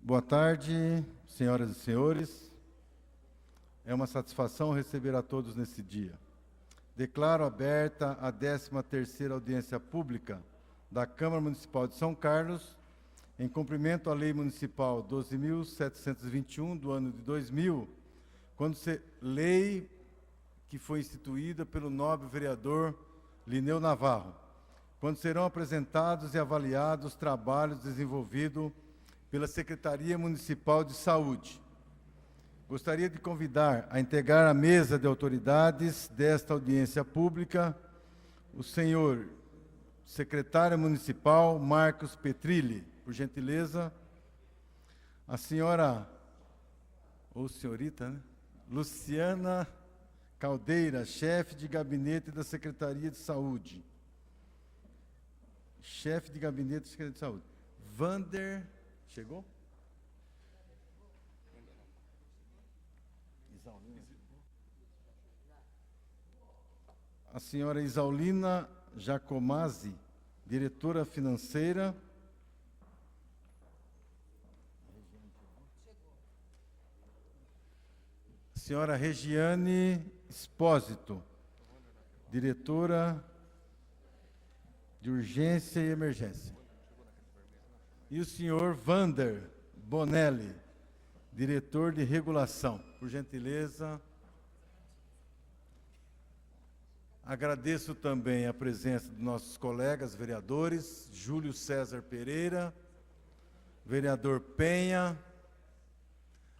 Boa tarde, senhoras e senhores. É uma satisfação receber a todos nesse dia. Declaro aberta a 13ª audiência pública da Câmara Municipal de São Carlos, em cumprimento à Lei Municipal 12.721 do ano de 2000, lei que foi instituída pelo nobre vereador Lineu Navarro, quando serão apresentados e avaliados os trabalhos desenvolvidos pela Secretaria Municipal de Saúde. Gostaria de convidar a integrar a mesa de autoridades desta audiência pública o senhor secretário municipal Marcos Petrilli, por gentileza, a senhora, ou senhorita, né? Luciana Caldeira, chefe de gabinete da Secretaria de Saúde. Chefe de gabinete da Secretaria de Saúde. Vander, chegou? A senhora Isaulina Jacomazzi, diretora financeira. A senhora Regiane Espósito, diretora de urgência e emergência. E o senhor Vander Bonelli, diretor de regulação. Por gentileza. Agradeço também a presença dos nossos colegas vereadores, Júlio César Pereira, vereador Penha,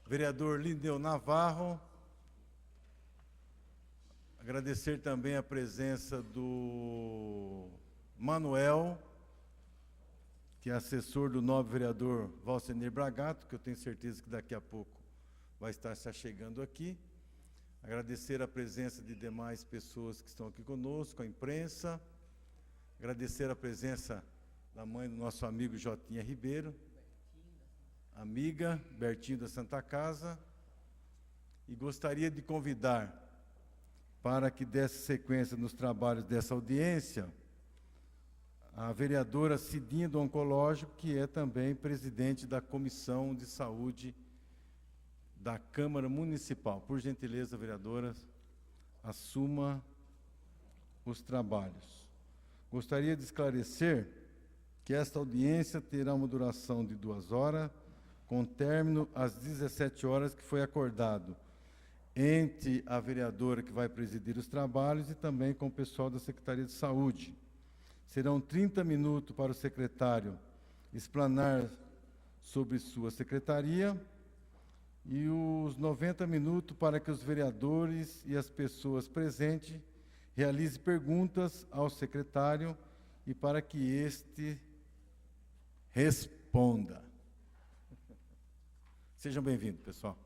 vereador Lineu Navarro. Agradecer também a presença do Manuel, que é assessor do nobre vereador Valcenir Bragato, que eu tenho certeza que daqui a pouco vai estar se achegando aqui. Agradecer a presença de demais pessoas que estão aqui conosco, a imprensa. Agradecer a presença da mãe do nosso amigo Jotinha Ribeiro, amiga Bertinho da Santa Casa. E gostaria de convidar para que desse sequência nos trabalhos dessa audiência a vereadora Cidinha do Oncológico, que é também presidente da Comissão de Saúde da Câmara Municipal. Por gentileza, vereadora, assuma os trabalhos. Gostaria de esclarecer que esta audiência terá uma duração de 2 horas, com término às 17 horas, que foi acordado entre a vereadora que vai presidir os trabalhos e também com o pessoal da Secretaria de Saúde. Serão 30 minutos para o secretário explanar sobre sua secretaria e os 90 minutos para que os vereadores e as pessoas presentes realizem perguntas ao secretário e para que este responda. Sejam bem-vindos, pessoal.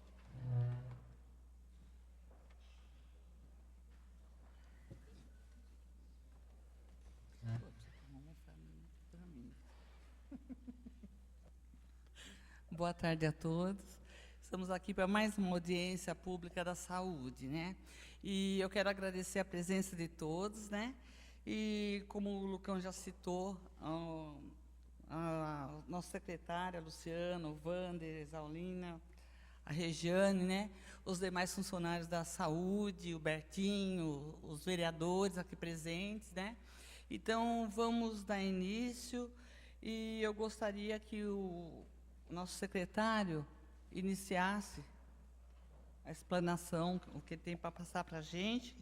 Boa tarde a todos. Estamos aqui para mais uma audiência pública da saúde, né? E eu quero agradecer a presença de todos, né? E como o Lucão já citou, a nossa secretária, Luciana, o Vander, a Isaulina, a Regiane, né? Os demais funcionários da saúde, o Bertinho, os vereadores aqui presentes, né? Então, vamos dar início e eu gostaria que o nosso secretário iniciasse a explanação, o que tem para passar para a gente,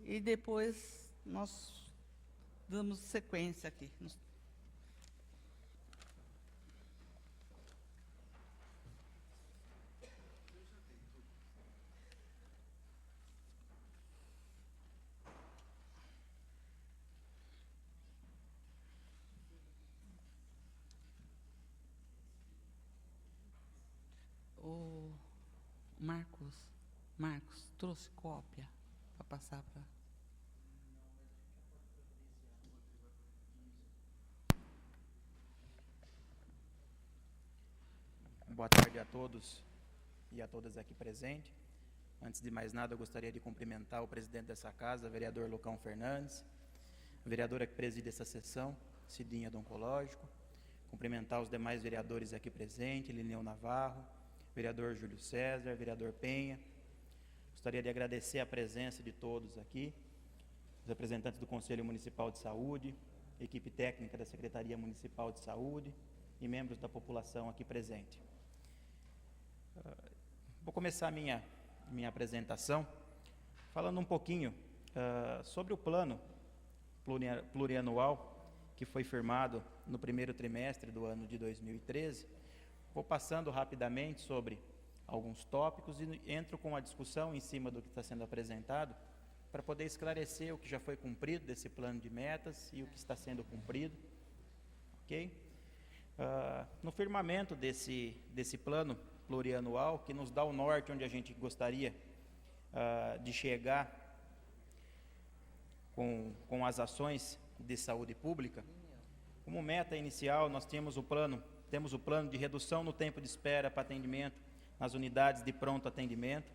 e depois nós damos sequência aqui. O Marcos, trouxe cópia para passar para... Boa tarde a todos e a todas aqui presentes. Antes de mais nada, eu gostaria de cumprimentar o presidente dessa casa, vereador Lucão Fernandes, a vereadora que preside essa sessão, Cidinha do Oncológico, cumprimentar os demais vereadores aqui presentes, Lineu Navarro, vereador Júlio César, vereador Penha. Gostaria de agradecer a presença de todos aqui, os representantes do Conselho Municipal de Saúde, equipe técnica da Secretaria Municipal de Saúde e membros da população aqui presente. Vou começar a minha apresentação falando um pouquinho sobre o plano plurianual que foi firmado no primeiro trimestre do ano de 2013. Vou passando rapidamente sobre alguns tópicos e entro com a discussão em cima do que está sendo apresentado para poder esclarecer o que já foi cumprido desse plano de metas e o que está sendo cumprido. Ok? No firmamento desse plano plurianual, que nos dá o norte onde a gente gostaria de chegar com as ações de saúde pública, como meta inicial nós temos o plano de redução no tempo de espera para atendimento nas unidades de pronto atendimento,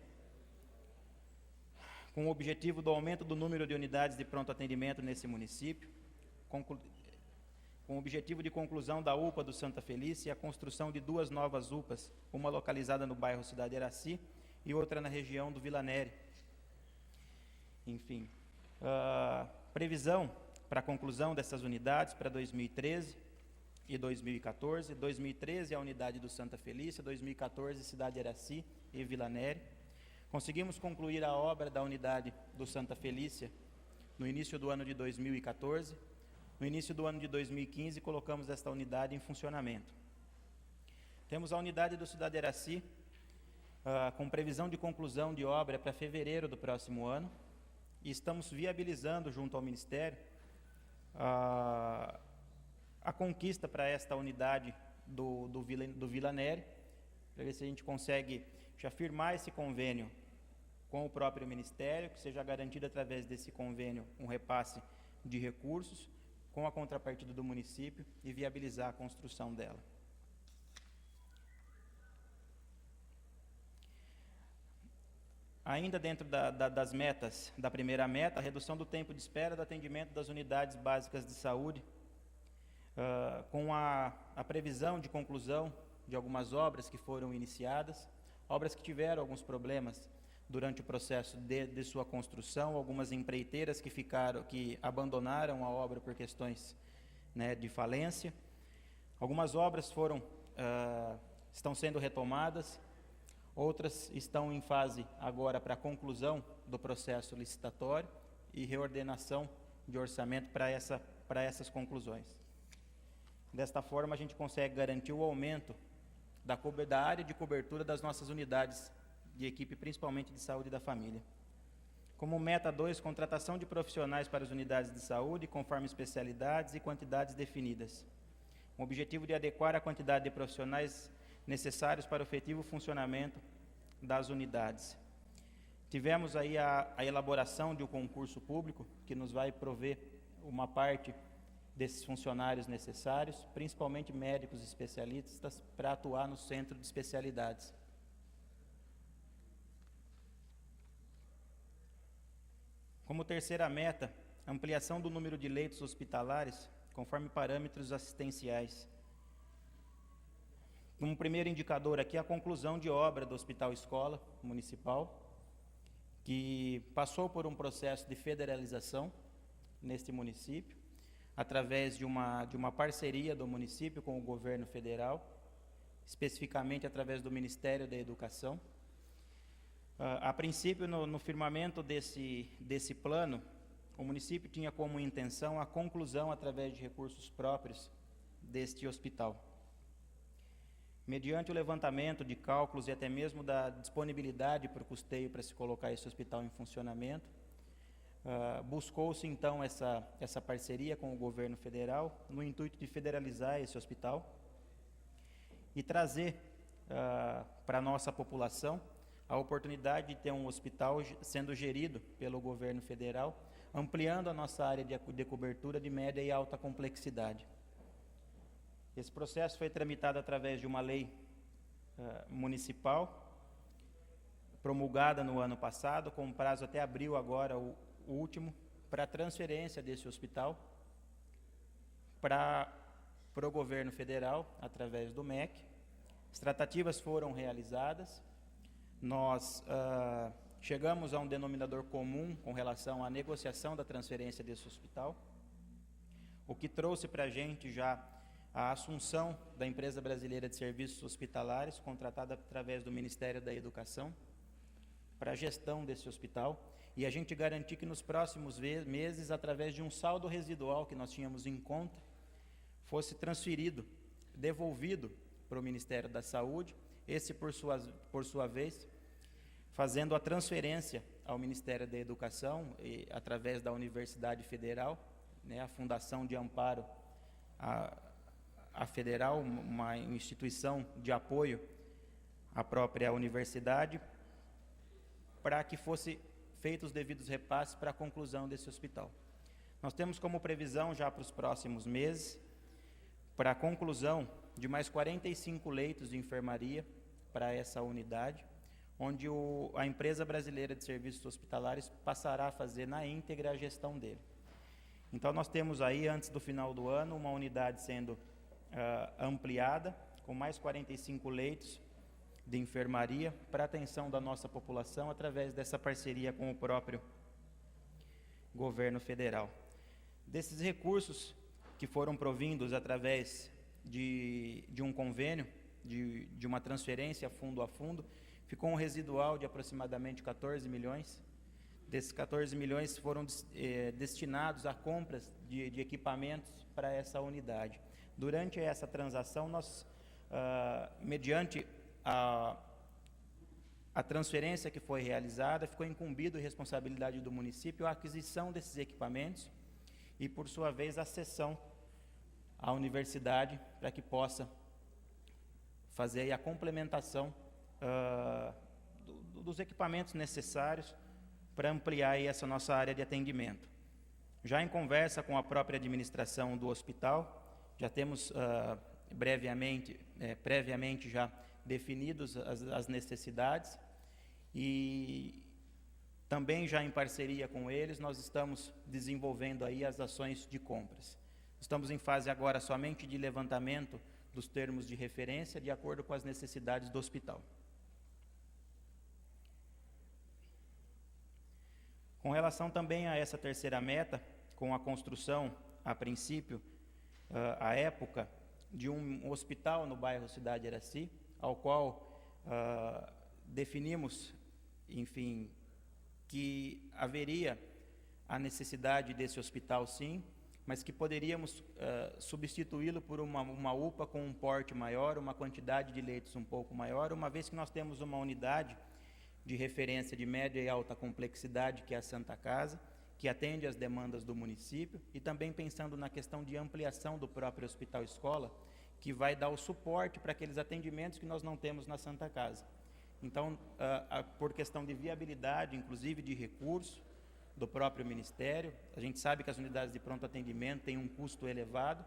com o objetivo do aumento do número de unidades de pronto atendimento nesse município, com o objetivo de conclusão da UPA do Santa Felícia e a construção de 2 novas UPAs, uma localizada no bairro Cidade Iraci e outra na região do Vila Neri. Enfim, previsão para a conclusão dessas unidades para 2013 e 2014. 2013 a unidade do Santa Felícia, 2014 Cidade Iraci e Vila Neri. Conseguimos concluir a obra da unidade do Santa Felícia no início do ano de 2014. No início do ano de 2015, colocamos esta unidade em funcionamento. Temos a unidade do Cidade Iraci, com previsão de conclusão de obra para fevereiro do próximo ano, e estamos viabilizando junto ao Ministério a conquista para esta unidade do Vila Neri, para ver se a gente consegue já firmar esse convênio com o próprio Ministério, que seja garantido através desse convênio um repasse de recursos, com a contrapartida do município e viabilizar a construção dela. Ainda dentro das metas, da primeira meta, a redução do tempo de espera do atendimento das unidades básicas de saúde, com a previsão de conclusão de algumas obras que foram iniciadas, obras que tiveram alguns problemas durante o processo de sua construção, algumas empreiteiras que abandonaram a obra por questões, né, de falência. Algumas obras estão sendo retomadas, outras estão em fase agora para a conclusão do processo licitatório e reordenação de orçamento para essas conclusões. Desta forma, a gente consegue garantir o aumento da área de cobertura das nossas unidades de equipe, principalmente de saúde da família. Como meta 2, contratação de profissionais para as unidades de saúde, conforme especialidades e quantidades definidas. Com o objetivo de adequar a quantidade de profissionais necessários para o efetivo funcionamento das unidades. Tivemos aí a elaboração de um concurso público, que nos vai prover uma parte desses funcionários necessários, principalmente médicos especialistas, para atuar no centro de especialidades. Como terceira meta, ampliação do número de leitos hospitalares, conforme parâmetros assistenciais. Como primeiro indicador aqui, a conclusão de obra do Hospital Escola Municipal, que passou por um processo de federalização neste município, através de uma parceria do município com o governo federal, especificamente através do Ministério da Educação. A princípio, no firmamento desse plano, o município tinha como intenção a conclusão através de recursos próprios deste hospital. Mediante o levantamento de cálculos e até mesmo da disponibilidade para o custeio para se colocar esse hospital em funcionamento, buscou-se então essa parceria com o governo federal no intuito de federalizar esse hospital e trazer para a nossa população a oportunidade de ter um hospital sendo gerido pelo governo federal, ampliando a nossa área de cobertura de média e alta complexidade. Esse processo foi tramitado através de uma lei municipal, promulgada no ano passado, com prazo até abril agora, o último, para a transferência desse hospital para para o governo federal, através do MEC. As tratativas foram realizadas, nós chegamos a um denominador comum com relação à negociação da transferência desse hospital, o que trouxe para a gente já a assunção da Empresa Brasileira de Serviços Hospitalares, contratada através do Ministério da Educação, para a gestão desse hospital, e a gente garantir que nos próximos meses, através de um saldo residual que nós tínhamos em conta, fosse transferido, devolvido para o Ministério da Saúde, esse por sua vez, fazendo a transferência ao Ministério da Educação, através da Universidade Federal, né, a Fundação de Amparo à Federal, uma instituição de apoio à própria universidade, para que fosse feitos os devidos repasses para a conclusão desse hospital. Nós temos como previsão já para os próximos meses, para a conclusão de mais 45 leitos de enfermaria para essa unidade, onde a Empresa Brasileira de Serviços Hospitalares passará a fazer na íntegra a gestão dele. Então, nós temos aí, antes do final do ano, uma unidade sendo ampliada, com mais 45 leitos de enfermaria para a atenção da nossa população, através dessa parceria com o próprio governo federal. Desses recursos que foram provindos através de um convênio, de uma transferência fundo a fundo, ficou um residual de aproximadamente 14 milhões. Desses 14 milhões foram destinados a compras de equipamentos para essa unidade. Durante essa transação, nós, mediante a transferência que foi realizada, ficou incumbido a responsabilidade do município a aquisição desses equipamentos e, por sua vez, a cessão à universidade para que possa fazer aí a complementação dos equipamentos necessários para ampliar aí essa nossa área de atendimento. Já em conversa com a própria administração do hospital, já temos previamente já definidos as necessidades e também já em parceria com eles nós estamos desenvolvendo aí as ações de compras. Estamos em fase agora somente de levantamento dos termos de referência de acordo com as necessidades do hospital. Com relação também a essa terceira meta, com a construção, a princípio, à época, de um hospital no bairro Cidade Iraci, ao qual definimos, enfim, que haveria a necessidade desse hospital sim, mas que poderíamos substituí-lo por uma UPA com um porte maior, uma quantidade de leitos um pouco maior, uma vez que nós temos uma unidade de referência de média e alta complexidade, que é a Santa Casa, que atende às demandas do município, e também pensando na questão de ampliação do próprio hospital-escola, que vai dar o suporte para aqueles atendimentos que nós não temos na Santa Casa. Então, por questão de viabilidade, inclusive de recurso do próprio Ministério, a gente sabe que as unidades de pronto atendimento têm um custo elevado,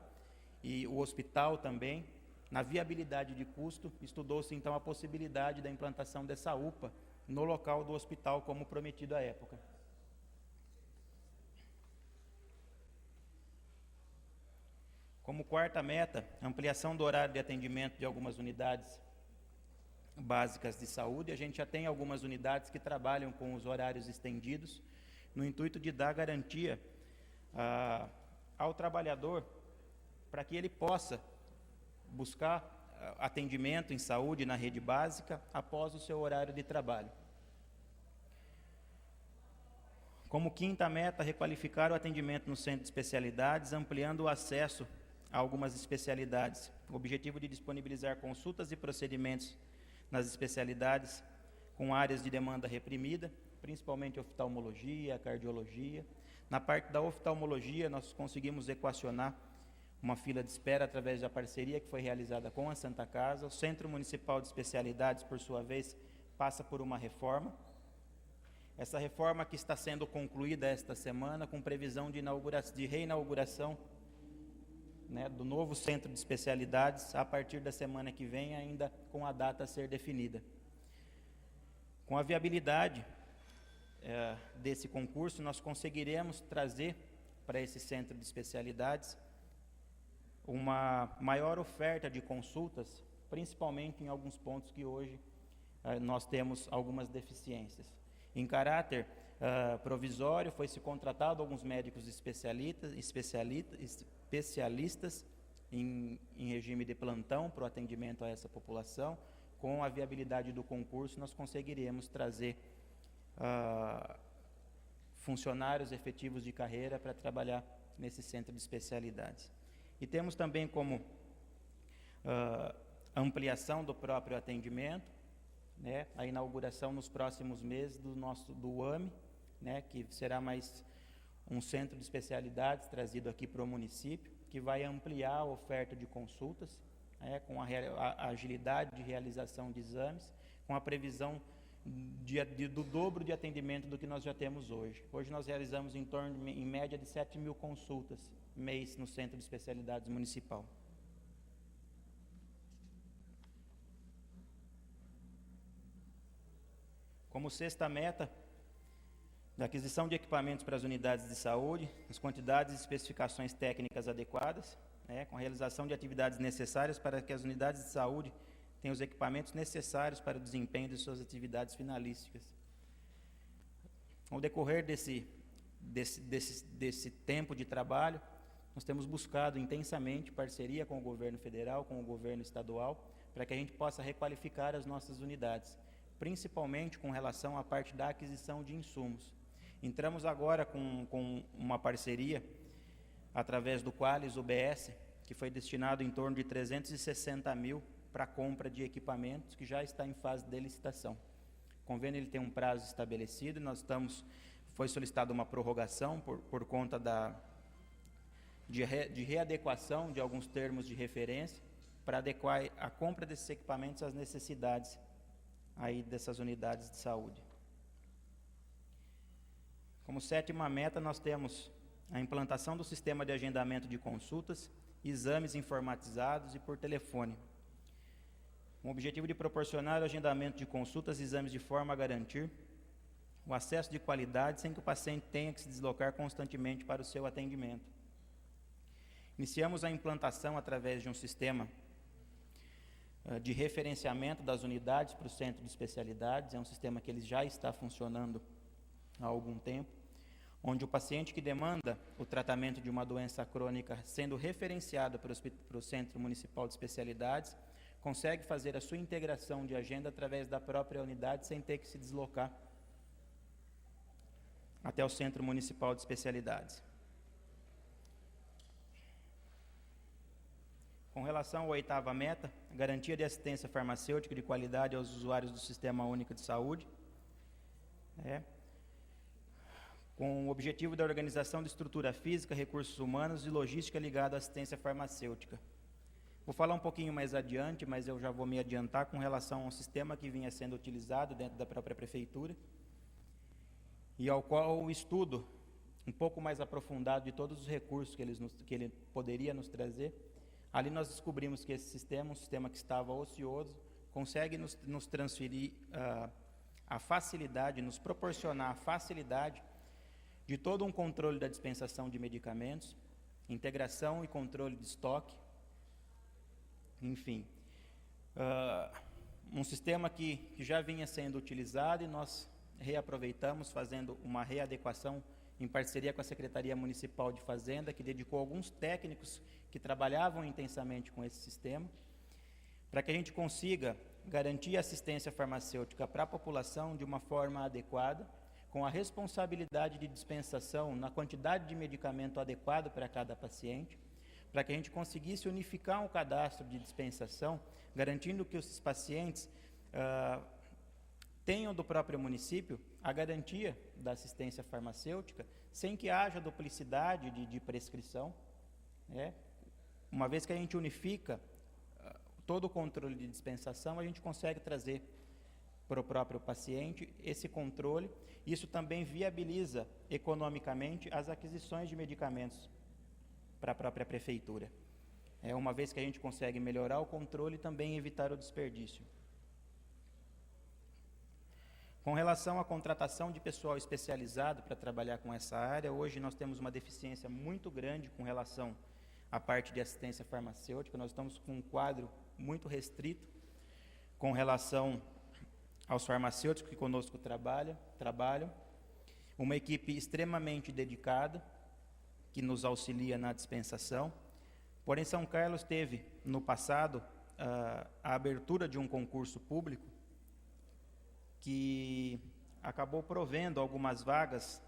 e o hospital também. Na viabilidade de custo, estudou-se então a possibilidade da implantação dessa UPA no local do hospital, como prometido à época. Como quarta meta, ampliação do horário de atendimento de algumas unidades básicas de saúde. A gente já tem algumas unidades que trabalham com os horários estendidos, no intuito de dar garantia ao trabalhador para que ele possa buscar atendimento em saúde na rede básica após o seu horário de trabalho. Como quinta meta, requalificar o atendimento no centro de especialidades, ampliando o acesso a algumas especialidades. O objetivo de disponibilizar consultas e procedimentos nas especialidades com áreas de demanda reprimida, principalmente oftalmologia, cardiologia. Na parte da oftalmologia, nós conseguimos equacionar uma fila de espera através da parceria que foi realizada com a Santa Casa. O Centro Municipal de Especialidades, por sua vez, passa por uma reforma. Essa reforma que está sendo concluída esta semana, com previsão de reinauguração, né, do novo Centro de Especialidades, a partir da semana que vem, ainda com a data a ser definida. Com a viabilidade desse concurso, nós conseguiremos trazer para esse Centro de Especialidades uma maior oferta de consultas, principalmente em alguns pontos que hoje nós temos algumas deficiências. Em caráter provisório, foi-se contratado alguns médicos especialistas em regime de plantão para o atendimento a essa população. Com a viabilidade do concurso, nós conseguiremos trazer funcionários efetivos de carreira para trabalhar nesse centro de especialidades. E temos também como ampliação do próprio atendimento, né, a inauguração nos próximos meses do AME, né, que será mais um centro de especialidades trazido aqui para o município, que vai ampliar a oferta de consultas, com a agilidade de realização de exames, com a previsão do dobro de atendimento do que nós já temos hoje. Hoje nós realizamos em média de 7.000 consultas mês no Centro de Especialidades Municipal. Como sexta meta, da aquisição de equipamentos para as unidades de saúde, as quantidades e especificações técnicas adequadas, com a realização de atividades necessárias para que as unidades de saúde tenham os equipamentos necessários para o desempenho de suas atividades finalísticas. Ao decorrer desse tempo de trabalho, nós temos buscado intensamente parceria com o governo federal, com o governo estadual, para que a gente possa requalificar as nossas unidades, principalmente com relação à parte da aquisição de insumos. Entramos agora com uma parceria, através do Qualis UBS, que foi destinado em torno de 360 mil para a compra de equipamentos, que já está em fase de licitação. O convênio ele tem um prazo estabelecido, foi solicitada uma prorrogação por conta de readequação de alguns termos de referência, para adequar a compra desses equipamentos às necessidades aí dessas unidades de saúde. Como sétima meta, nós temos a implantação do sistema de agendamento de consultas, exames informatizados e por telefone, com o objetivo de proporcionar o agendamento de consultas e exames de forma a garantir o acesso de qualidade sem que o paciente tenha que se deslocar constantemente para o seu atendimento. Iniciamos a implantação através de um sistema de referenciamento das unidades para o centro de especialidades. É um sistema que ele já está funcionando há algum tempo, onde o paciente que demanda o tratamento de uma doença crônica sendo referenciado para o Centro Municipal de Especialidades, consegue fazer a sua integração de agenda através da própria unidade sem ter que se deslocar até o Centro Municipal de Especialidades. Com relação à oitava meta, a garantia de assistência farmacêutica de qualidade aos usuários do Sistema Único de Saúde, com o objetivo da organização de estrutura física, recursos humanos e logística ligada à assistência farmacêutica. Vou falar um pouquinho mais adiante, mas eu já vou me adiantar com relação a um sistema que vinha sendo utilizado dentro da própria prefeitura e ao qual o estudo um pouco mais aprofundado de todos os recursos que ele poderia nos trazer. Ali nós descobrimos que esse sistema, um sistema que estava ocioso, consegue nos transferir a facilidade, nos proporcionar a facilidade de todo um controle da dispensação de medicamentos, integração e controle de estoque, enfim. Um sistema que já vinha sendo utilizado e nós reaproveitamos, fazendo uma readequação em parceria com a Secretaria Municipal de Fazenda, que dedicou alguns técnicos que trabalhavam intensamente com esse sistema, para que a gente consiga garantir assistência farmacêutica para a população de uma forma adequada, com a responsabilidade de dispensação na quantidade de medicamento adequado para cada paciente, para que a gente conseguisse unificar um cadastro de dispensação, garantindo que os pacientes tenham do próprio município a garantia da assistência farmacêutica, sem que haja duplicidade de prescrição. Uma vez que a gente unifica todo o controle de dispensação, a gente consegue trazer para o próprio paciente esse controle. Isso também viabiliza economicamente as aquisições de medicamentos para a própria prefeitura. Uma vez que a gente consegue melhorar o controle e também evitar o desperdício. Com relação à contratação de pessoal especializado para trabalhar com essa área, hoje nós temos uma deficiência muito grande com relação a parte de assistência farmacêutica. Nós estamos com um quadro muito restrito com relação aos farmacêuticos que conosco trabalham. Uma equipe extremamente dedicada, que nos auxilia na dispensação. Porém, São Carlos teve, no passado, a abertura de um concurso público que acabou provendo algumas vagas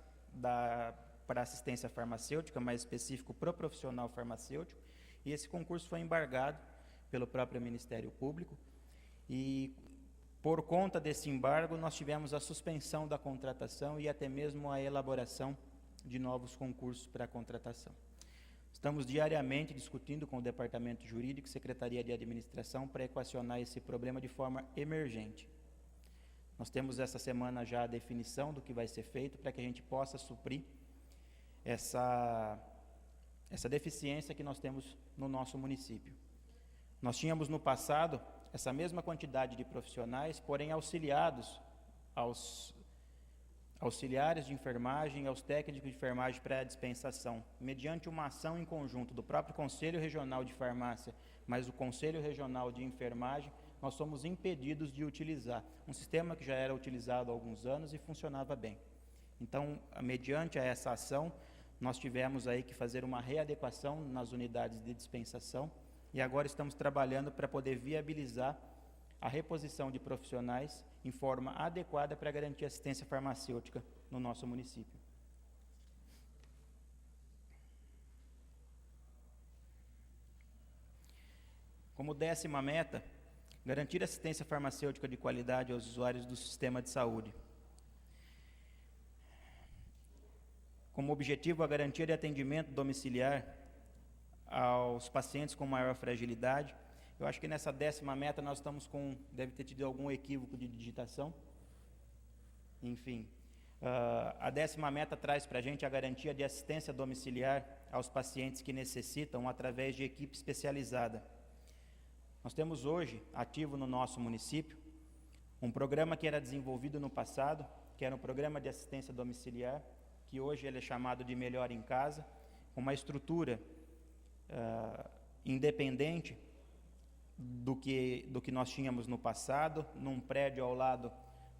para assistência farmacêutica, mais específico para o profissional farmacêutico, e esse concurso foi embargado pelo próprio Ministério Público, e por conta desse embargo nós tivemos a suspensão da contratação e até mesmo a elaboração de novos concursos para a contratação. Estamos diariamente discutindo com o Departamento Jurídico e Secretaria de Administração para equacionar esse problema de forma emergente. Nós temos essa semana já a definição do que vai ser feito para que a gente possa suprir essa deficiência que nós temos no nosso município. Nós tínhamos no passado essa mesma quantidade de profissionais, porém auxiliados aos auxiliares de enfermagem, aos técnicos de enfermagem para a dispensação, mediante uma ação em conjunto do próprio Conselho Regional de Farmácia, mas o Conselho Regional de Enfermagem, nós somos impedidos de utilizar um sistema que já era utilizado há alguns anos e funcionava bem. Então, mediante essa ação, nós tivemos aí que fazer uma readequação nas unidades de dispensação e agora estamos trabalhando para poder viabilizar a reposição de profissionais em forma adequada para garantir assistência farmacêutica no nosso município. Como 10ª meta, garantir assistência farmacêutica de qualidade aos usuários do sistema de saúde. Como objetivo, a garantia de atendimento domiciliar aos pacientes com maior fragilidade. Eu acho que nessa 10ª meta nós estamos com, deve ter tido algum equívoco de digitação. Enfim, a 10ª meta traz para a gente a garantia de assistência domiciliar aos pacientes que necessitam através de equipe especializada. Nós temos hoje, ativo no nosso município, um programa que era desenvolvido no passado, que era um programa de assistência domiciliar, que hoje ele é chamado de Melhor em Casa, com uma estrutura independente do que nós tínhamos no passado, num prédio ao lado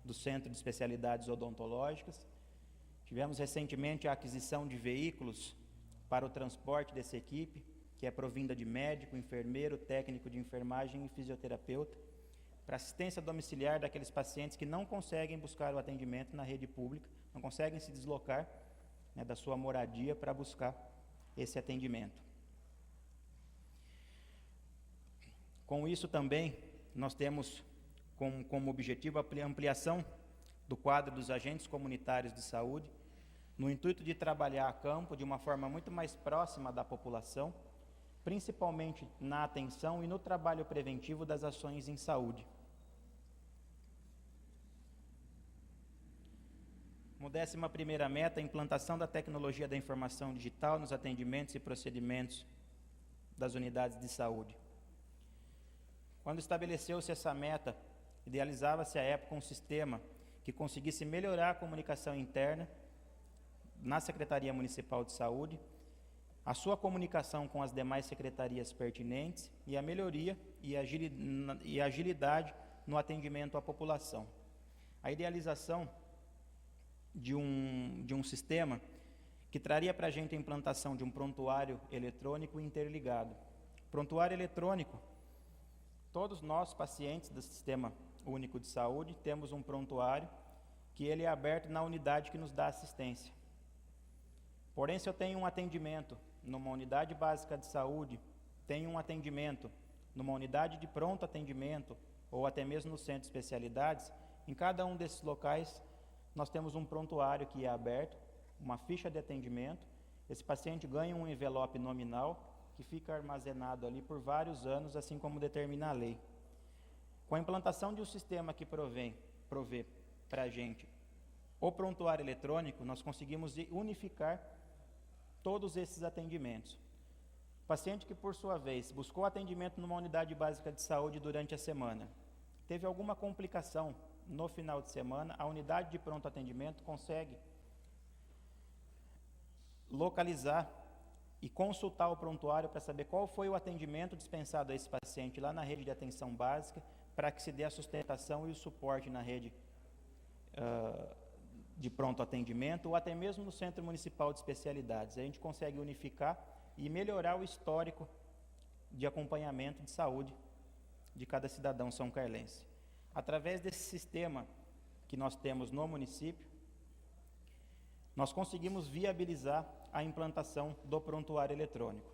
do Centro de Especialidades Odontológicas. Tivemos recentemente a aquisição de veículos para o transporte dessa equipe, que é provinda de médico, enfermeiro, técnico de enfermagem e fisioterapeuta, para assistência domiciliar daqueles pacientes que não conseguem buscar o atendimento na rede pública, não conseguem se deslocar, né, da sua moradia para buscar esse atendimento. Com isso também, nós temos como objetivo a ampliação do quadro dos agentes comunitários de saúde, no intuito de trabalhar a campo de uma forma muito mais próxima da população, principalmente na atenção e no trabalho preventivo das ações em saúde. Como 11ª meta, a implantação da tecnologia da informação digital nos atendimentos e procedimentos das unidades de saúde. Quando estabeleceu-se essa meta, idealizava-se à época um sistema que conseguisse melhorar a comunicação interna na Secretaria Municipal de Saúde, a sua comunicação com as demais secretarias pertinentes e a melhoria e agilidade no atendimento à população. A idealização de um sistema que traria para a gente a implantação de um prontuário eletrônico interligado. Prontuário eletrônico, todos nós, pacientes do Sistema Único de Saúde, temos um prontuário que ele é aberto na unidade que nos dá assistência. Porém, se eu tenho um atendimento numa unidade básica de saúde, tenho um atendimento numa unidade de pronto atendimento ou até mesmo no centro de especialidades, em cada um desses locais nós temos um prontuário que é aberto, uma ficha de atendimento. Esse paciente ganha um envelope nominal que fica armazenado ali por vários anos, assim como determina a lei. Com a implantação de um sistema que provê para a gente o prontuário eletrônico, nós conseguimos unificar todos esses atendimentos. O paciente que, por sua vez, buscou atendimento numa unidade básica de saúde durante a semana, teve alguma complicação no final de semana, a unidade de pronto atendimento consegue localizar e consultar o prontuário para saber qual foi o atendimento dispensado a esse paciente lá na rede de atenção básica, para que se dê a sustentação e o suporte na rede de pronto atendimento, ou até mesmo no Centro Municipal de Especialidades. A gente consegue unificar e melhorar o histórico de acompanhamento de saúde de cada cidadão são-carlense. Através desse sistema que nós temos no município, nós conseguimos viabilizar a implantação do prontuário eletrônico.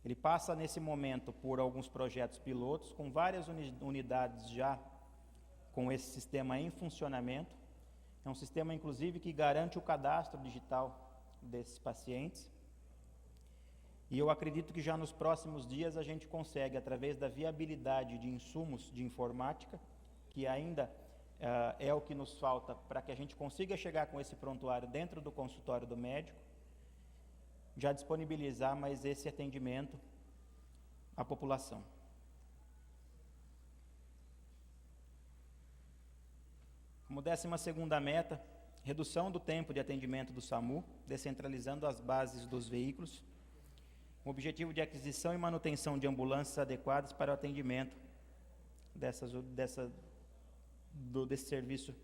Ele passa, nesse momento, por alguns projetos pilotos, com várias unidades já com esse sistema em funcionamento. É um sistema, inclusive, que garante o cadastro digital desses pacientes. E eu acredito que já nos próximos dias a gente consegue, através da viabilidade de insumos de informática, que ainda é o que nos falta para que a gente consiga chegar com esse prontuário dentro do consultório do médico, já disponibilizar mais esse atendimento à população. Como 12ª meta, redução do tempo de atendimento do SAMU, descentralizando as bases dos veículos, com o objetivo de aquisição e manutenção de ambulâncias adequadas para o atendimento desse serviço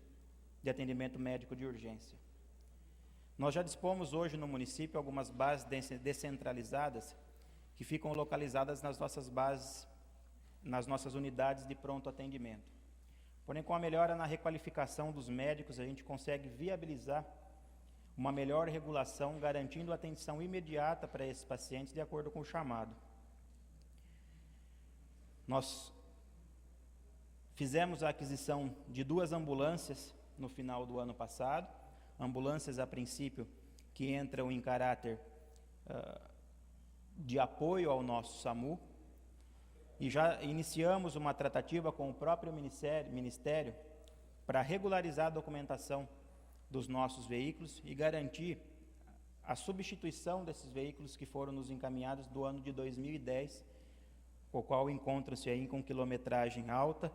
de atendimento médico de urgência. Nós já dispomos hoje no município algumas bases descentralizadas que ficam localizadas nas nossas bases, nas nossas unidades de pronto atendimento. Porém, com a melhora na requalificação dos médicos, a gente consegue viabilizar uma melhor regulação, garantindo atenção imediata para esses pacientes de acordo com o chamado. Nós fizemos a aquisição de 2 ambulâncias no final do ano passado, ambulâncias, a princípio, que entram em caráter de apoio ao nosso SAMU, e já iniciamos uma tratativa com o próprio Ministério para regularizar a documentação dos nossos veículos e garantir a substituição desses veículos que foram nos encaminhados do ano de 2010, o qual encontram-se aí com quilometragem alta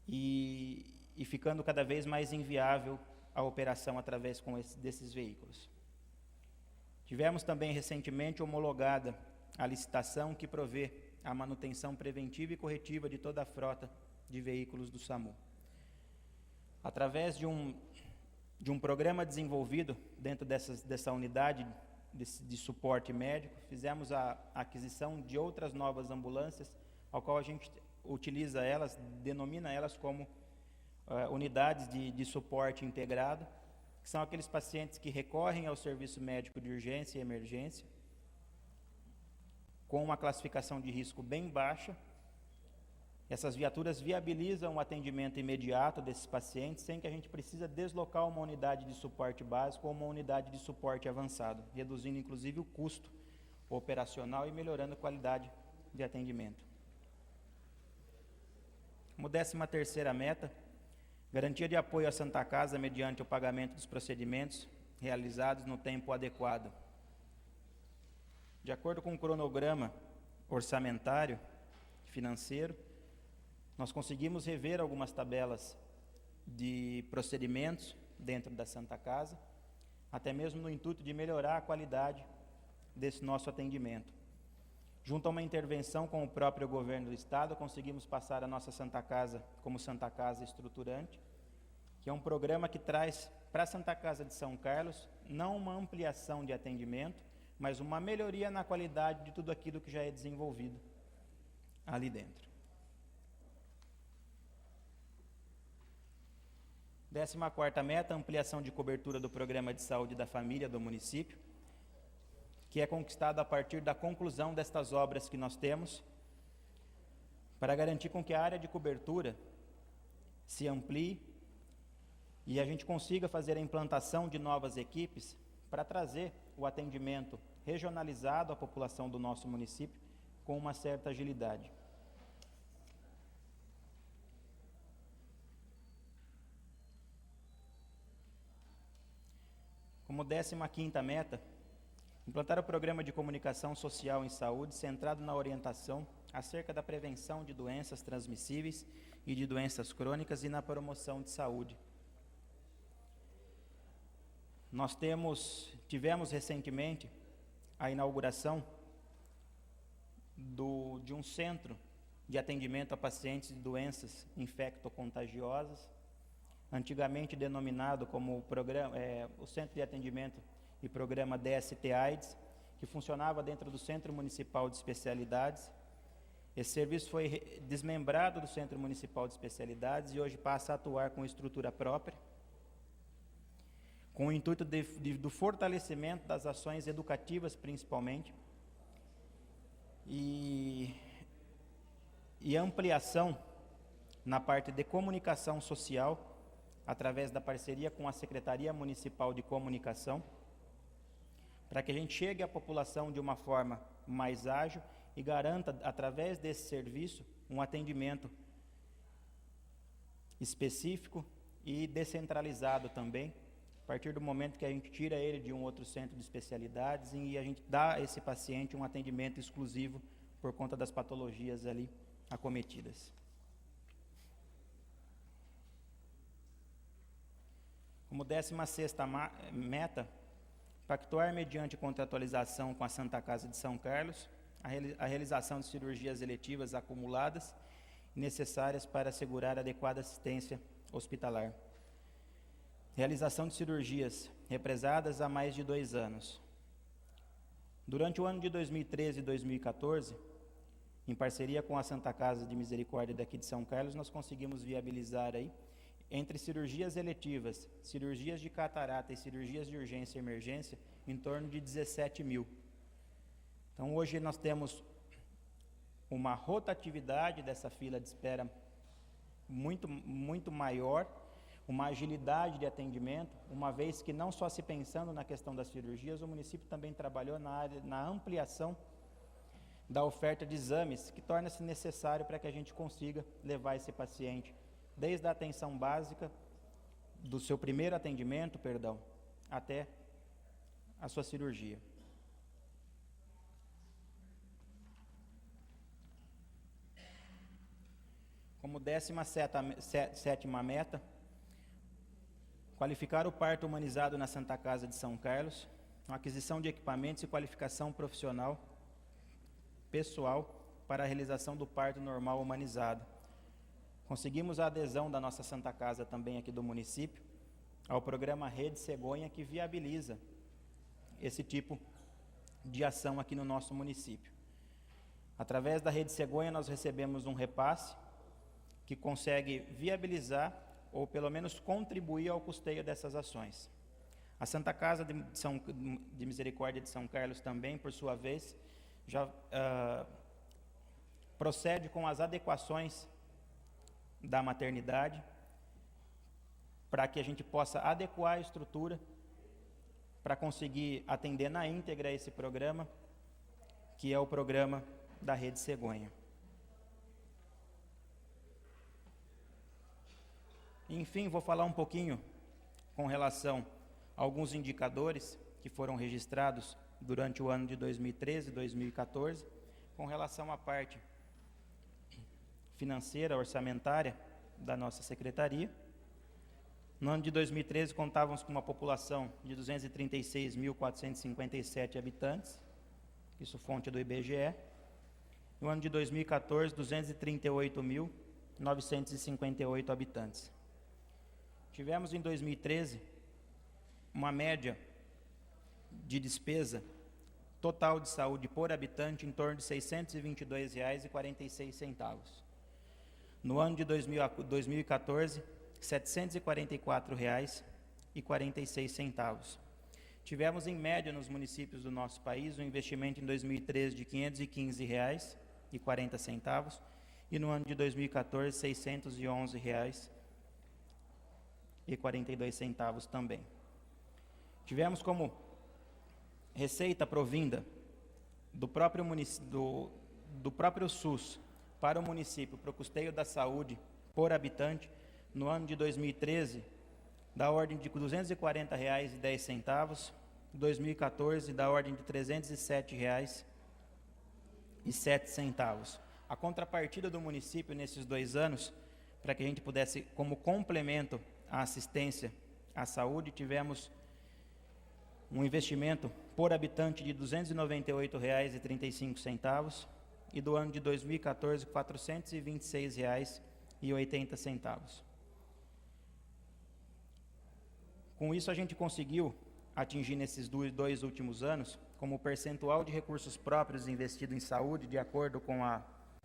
e ficando cada vez mais inviável a operação através desses veículos. Tivemos também recentemente homologada a licitação que provê a manutenção preventiva e corretiva de toda a frota de veículos do SAMU. Através de um programa desenvolvido dentro dessa unidade de suporte médico, fizemos a aquisição de outras novas ambulâncias, ao qual a gente utiliza elas, denomina elas como unidades de suporte integrado, que são aqueles pacientes que recorrem ao serviço médico de urgência e emergência, com uma classificação de risco bem baixa. Essas viaturas viabilizam o atendimento imediato desses pacientes, sem que a gente precisa deslocar uma unidade de suporte básico ou uma unidade de suporte avançado, reduzindo inclusive o custo operacional e melhorando a qualidade de atendimento. Como 13ª meta, garantia de apoio à Santa Casa mediante o pagamento dos procedimentos realizados no tempo adequado. De acordo com o cronograma orçamentário financeiro, nós conseguimos rever algumas tabelas de procedimentos dentro da Santa Casa, até mesmo no intuito de melhorar a qualidade desse nosso atendimento. Junto a uma intervenção com o próprio governo do Estado, conseguimos passar a nossa Santa Casa como Santa Casa Estruturante, que é um programa que traz para a Santa Casa de São Carlos não uma ampliação de atendimento, mas uma melhoria na qualidade de tudo aquilo que já é desenvolvido ali dentro. 14ª meta, ampliação de cobertura do Programa de Saúde da Família do município, que é conquistado a partir da conclusão destas obras que nós temos, para garantir com que a área de cobertura se amplie e a gente consiga fazer a implantação de novas equipes para trazer o atendimento regionalizado à população do nosso município com uma certa agilidade. Como 15ª meta, implantar o programa de comunicação social em saúde centrado na orientação acerca da prevenção de doenças transmissíveis e de doenças crônicas e na promoção de saúde. Nós tivemos recentemente a inauguração de um centro de atendimento a pacientes de doenças infectocontagiosas, antigamente denominado como o Centro de Atendimento e Programa DST-AIDS, que funcionava dentro do Centro Municipal de Especialidades. Esse serviço foi desmembrado do Centro Municipal de Especialidades e hoje passa a atuar com estrutura própria, com o intuito do fortalecimento das ações educativas, principalmente, e ampliação na parte de comunicação social, através da parceria com a Secretaria Municipal de Comunicação, para que a gente chegue à população de uma forma mais ágil e garanta, através desse serviço, um atendimento específico e descentralizado também, a partir do momento que a gente tira ele de um outro centro de especialidades e a gente dá a esse paciente um atendimento exclusivo por conta das patologias ali acometidas. Como 16ª meta, pactuar mediante contratualização com a Santa Casa de São Carlos a realização de cirurgias eletivas acumuladas necessárias para assegurar adequada assistência hospitalar. Realização de cirurgias represadas há mais de 2 anos. Durante o ano de 2013 e 2014, em parceria com a Santa Casa de Misericórdia daqui de São Carlos, nós conseguimos viabilizar aí, entre cirurgias eletivas, cirurgias de catarata e cirurgias de urgência e emergência, em torno de 17 mil. Então, hoje nós temos uma rotatividade dessa fila de espera muito maior, uma agilidade de atendimento, uma vez que não só se pensando na questão das cirurgias, o município também trabalhou na ampliação da oferta de exames, que torna-se necessário para que a gente consiga levar esse paciente desde a atenção básica, do seu primeiro atendimento, até a sua cirurgia. Como 17ª meta, qualificar o parto humanizado na Santa Casa de São Carlos, a aquisição de equipamentos e qualificação profissional pessoal para a realização do parto normal humanizado. Conseguimos a adesão da nossa Santa Casa também aqui do município ao programa Rede Cegonha, que viabiliza esse tipo de ação aqui no nosso município. Através da Rede Cegonha nós recebemos um repasse que consegue viabilizar ou pelo menos contribuir ao custeio dessas ações. A Santa Casa de Misericórdia de São Carlos também, por sua vez, já procede com as adequações da maternidade, para que a gente possa adequar a estrutura para conseguir atender na íntegra esse programa, que é o programa da Rede Cegonha. Enfim, vou falar um pouquinho com relação a alguns indicadores que foram registrados durante o ano de 2013 e 2014, com relação à parte financeira, orçamentária da nossa secretaria. No ano de 2013, contávamos com uma população de 236.457 habitantes, isso fonte do IBGE. No ano de 2014, 238.958 habitantes. Tivemos em 2013 uma média de despesa total de saúde por habitante em torno de R$ 622,46. No ano de 2014, R$ 744,46. Tivemos em média nos municípios do nosso país um investimento em 2013 de R$ 515,40 e no ano de 2014 R$ 611,42 também. Tivemos como receita provinda do próprio SUS para o município, para o custeio da saúde por habitante, no ano de 2013, da ordem de R$ 240,10, 2014, da ordem de R$ 307,07. A contrapartida do município nesses 2 anos, para que a gente pudesse, como complemento à assistência à saúde, tivemos um investimento por habitante de R$ 298,35 e do ano de 2014, R$ 426,80. Com isso, a gente conseguiu atingir nesses dois últimos anos, como percentual de recursos próprios investido em saúde, de acordo com a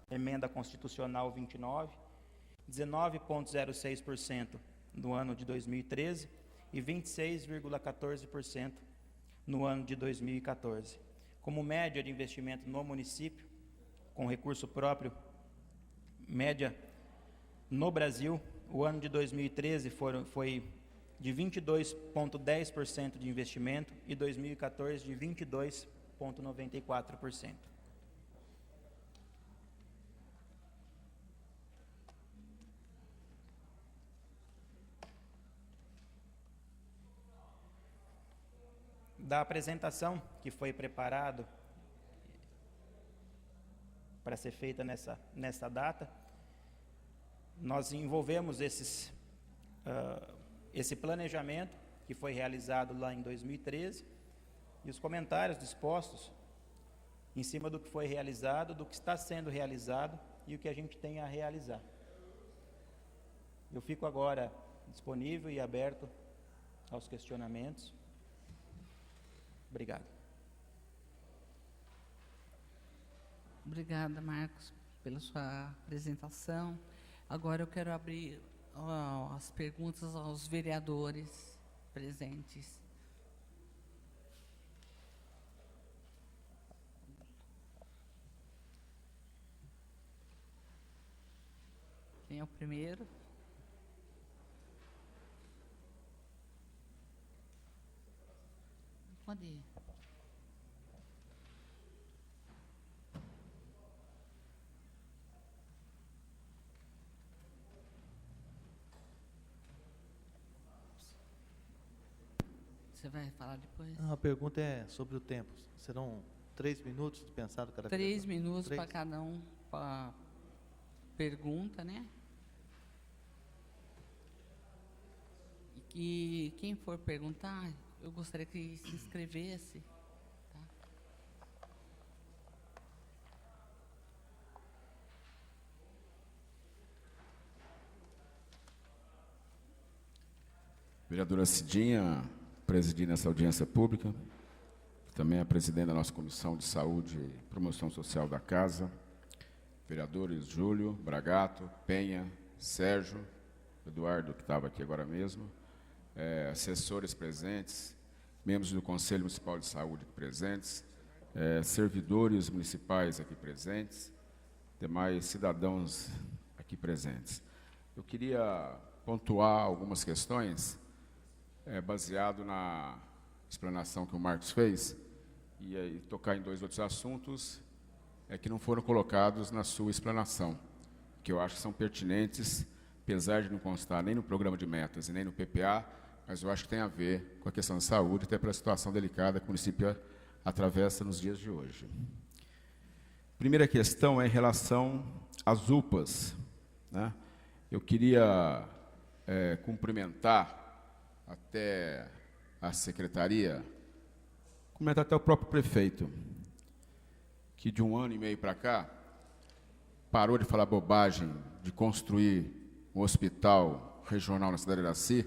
Emenda Constitucional 29, 19,06% no ano de 2013 e 26,14% no ano de 2014. Como média de investimento no município, com recurso próprio, média no Brasil, o ano de 2013 foi de 22,10% de investimento e 2014 de 22,94%. Da apresentação que foi preparado para ser feita nessa data, nós envolvemos esse planejamento que foi realizado lá em 2013 e os comentários dispostos em cima do que foi realizado, do que está sendo realizado e o que a gente tem a realizar. Eu fico agora disponível e aberto aos questionamentos. Obrigado. Obrigada, Marcos, pela sua apresentação. Agora eu quero abrir as perguntas aos vereadores presentes. Quem é o primeiro? Pode ir. Você vai falar depois? A pergunta é sobre o tempo. Serão 3 minutos pensado cada 3 minutos para cada um para pergunta, né? E quem for perguntar, eu gostaria que se inscrevesse. Tá? Vereadora Cidinha, presidindo essa audiência pública, também é presidente da nossa Comissão de Saúde e Promoção Social da Casa, vereadores Júlio, Bragato, Penha, Sérgio, Eduardo, que estava aqui agora mesmo, assessores presentes, membros do Conselho Municipal de Saúde aqui presentes, servidores municipais aqui presentes, demais cidadãos aqui presentes. Eu queria pontuar algumas questões baseado na explanação que o Marcos fez e tocar em 2 outros assuntos que não foram colocados na sua explanação, que eu acho que são pertinentes, apesar de não constar nem no programa de metas e nem no PPA, mas eu acho que tem a ver com a questão da saúde, até pela situação delicada que o município atravessa nos dias de hoje. Primeira questão é em relação às UPAs, né? Eu queria cumprimentar até a secretaria, cumprimentar até o próprio prefeito, que de 1 ano e meio para cá parou de falar bobagem de construir um hospital regional na cidade de Iraci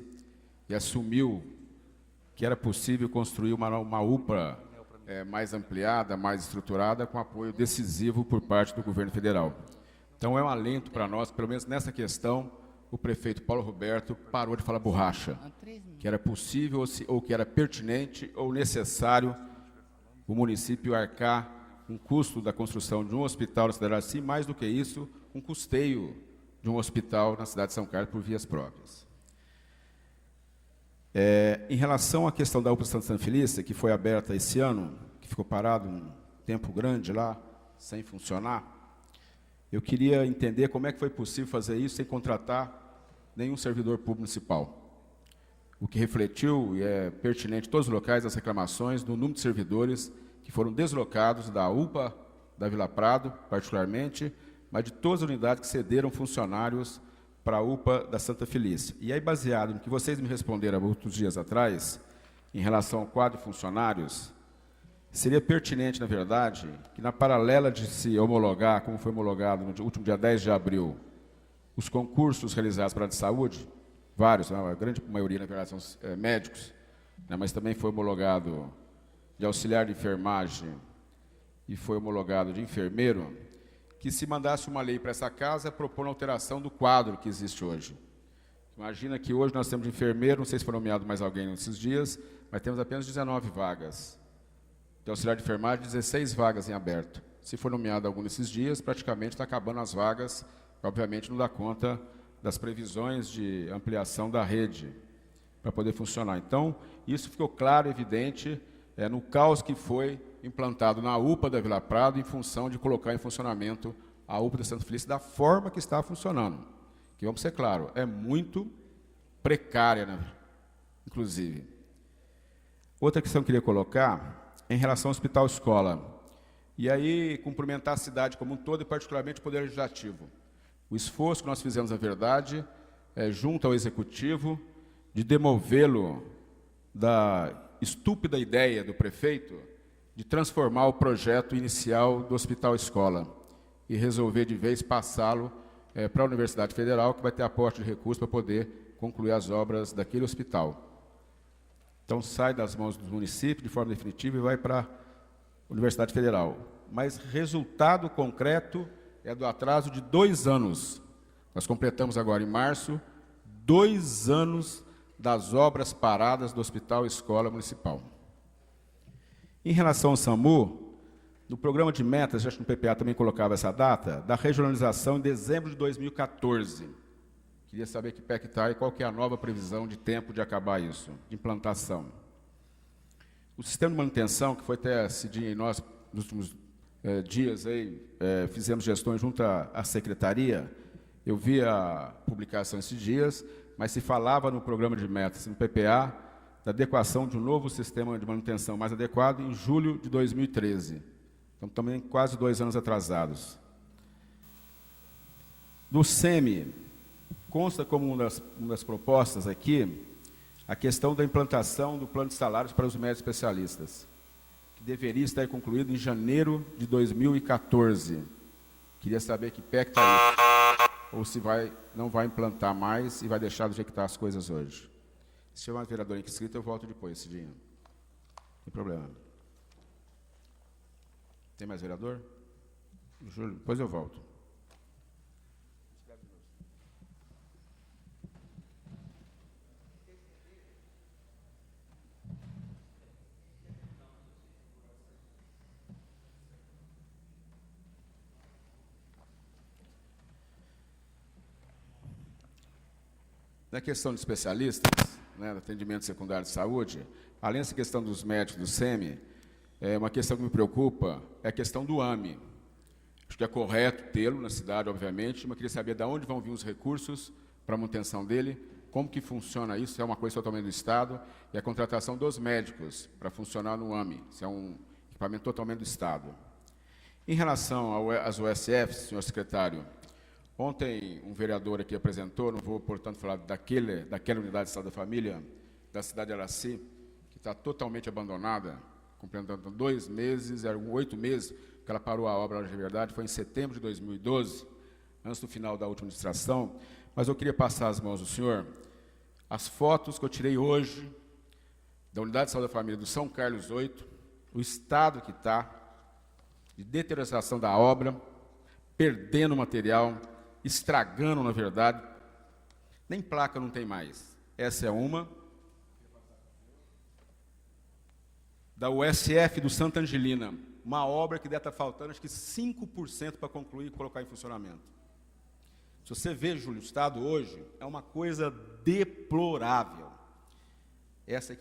e assumiu que era possível construir uma UPA mais ampliada, mais estruturada, com apoio decisivo por parte do governo federal. Então é um alento para nós, pelo menos nessa questão, o prefeito Paulo Roberto parou de falar borracha, que era possível ou que era pertinente ou necessário o município arcar um custo da construção de um hospital na cidade de Iraci, mais do que isso, um custeio de um hospital na cidade de São Carlos por vias próprias. Em relação à questão da UPA Santa Felícia, que foi aberta esse ano, que ficou parado um tempo grande lá, sem funcionar, eu queria entender como é que foi possível fazer isso sem contratar nenhum servidor público municipal. O que refletiu, e é pertinente em todos os locais, as reclamações do número de servidores que foram deslocados da UPA da Vila Prado, particularmente, mas de todas as unidades que cederam funcionários para a UPA da Santa Felícia. E aí, baseado no que vocês me responderam há outros dias atrás, em relação ao quadro de funcionários, seria pertinente, na verdade, que na paralela de se homologar, como foi homologado no último dia 10 de abril, os concursos realizados para a área de saúde, vários, a grande maioria, na verdade, são médicos, né, mas também foi homologado de auxiliar de enfermagem e foi homologado de enfermeiro, que se mandasse uma lei para essa casa propondo alteração do quadro que existe hoje. Imagina que hoje nós temos de enfermeiro, não sei se foi nomeado mais alguém nesses dias, mas temos apenas 19 vagas. De auxiliar de enfermagem, 16 vagas em aberto. Se for nomeado algum nesses dias, praticamente está acabando as vagas, obviamente não dá conta das previsões de ampliação da rede para poder funcionar. Então, isso ficou claro e evidente no caos que foi implantado na UPA da Vila Prado em função de colocar em funcionamento a UPA da Santo Felício da forma que está funcionando. Que, vamos ser claros, é muito precária, né? Inclusive. Outra questão que eu queria colocar é em relação ao hospital-escola. E aí, cumprimentar a cidade como um todo e, particularmente, o Poder Legislativo. O esforço que nós fizemos, na verdade, junto ao Executivo, de demovê-lo da estúpida ideia do prefeito de transformar o projeto inicial do hospital-escola e resolver de vez passá-lo para a Universidade Federal, que vai ter aporte de recursos para poder concluir as obras daquele hospital. Então, sai das mãos dos municípios de forma definitiva e vai para a Universidade Federal. Mas resultado concreto é do atraso de 2 anos. Nós completamos agora, em março, 2 anos das obras paradas do Hospital Escola Municipal. Em relação ao SAMU, no programa de metas, acho que no PPA também colocava essa data, da regionalização em dezembro de 2014. Queria saber que pé que está e qual que é a nova previsão de tempo de acabar isso, de implantação. O sistema de manutenção, que foi até Cidinha e nós, nos últimos dias, aí, fizemos gestões junto à secretaria, eu vi a publicação esses dias, mas se falava no programa de metas, no PPA, da adequação de um novo sistema de manutenção mais adequado em julho de 2013. Então, também quase 2 anos atrasados. Do SEMI, consta como uma das propostas aqui, a questão da implantação do plano de salários para os médicos especialistas, que deveria estar concluído em janeiro de 2014. Queria saber que pé que está isso, ou se não vai implantar mais e vai deixar do jeito que estão as coisas hoje. Se tiver mais vereador inscrito, eu volto depois, Cidinho. Não tem problema. Tem mais vereador? Júlio, depois eu volto. Na questão de especialistas, né, no atendimento secundário de saúde, além dessa questão dos médicos do SEMI, uma questão que me preocupa é a questão do AME. Acho que é correto tê-lo na cidade, obviamente, mas queria saber de onde vão vir os recursos para a manutenção dele, como que funciona isso, se é uma coisa totalmente do Estado, e a contratação dos médicos para funcionar no AME, se é um equipamento totalmente do Estado. Em relação às USFs, senhor secretário, ontem um vereador aqui apresentou, não vou, portanto, falar daquela unidade de saúde da família, da cidade de Araci, que está totalmente abandonada, completando 2 meses, eram 8 meses que ela parou a obra de verdade, foi em setembro de 2012, antes do final da última administração, mas eu queria passar às mãos do senhor as fotos que eu tirei hoje da unidade de saúde da família do São Carlos 8, o estado que está, de deterioração da obra, perdendo material, estragando, na verdade, nem placa não tem mais. Essa é uma. Da USF do Santa Angelina, uma obra que deve estar faltando, acho que 5% para concluir e colocar em funcionamento. Se você vê, Júlio, o estado hoje, é uma coisa deplorável. Essas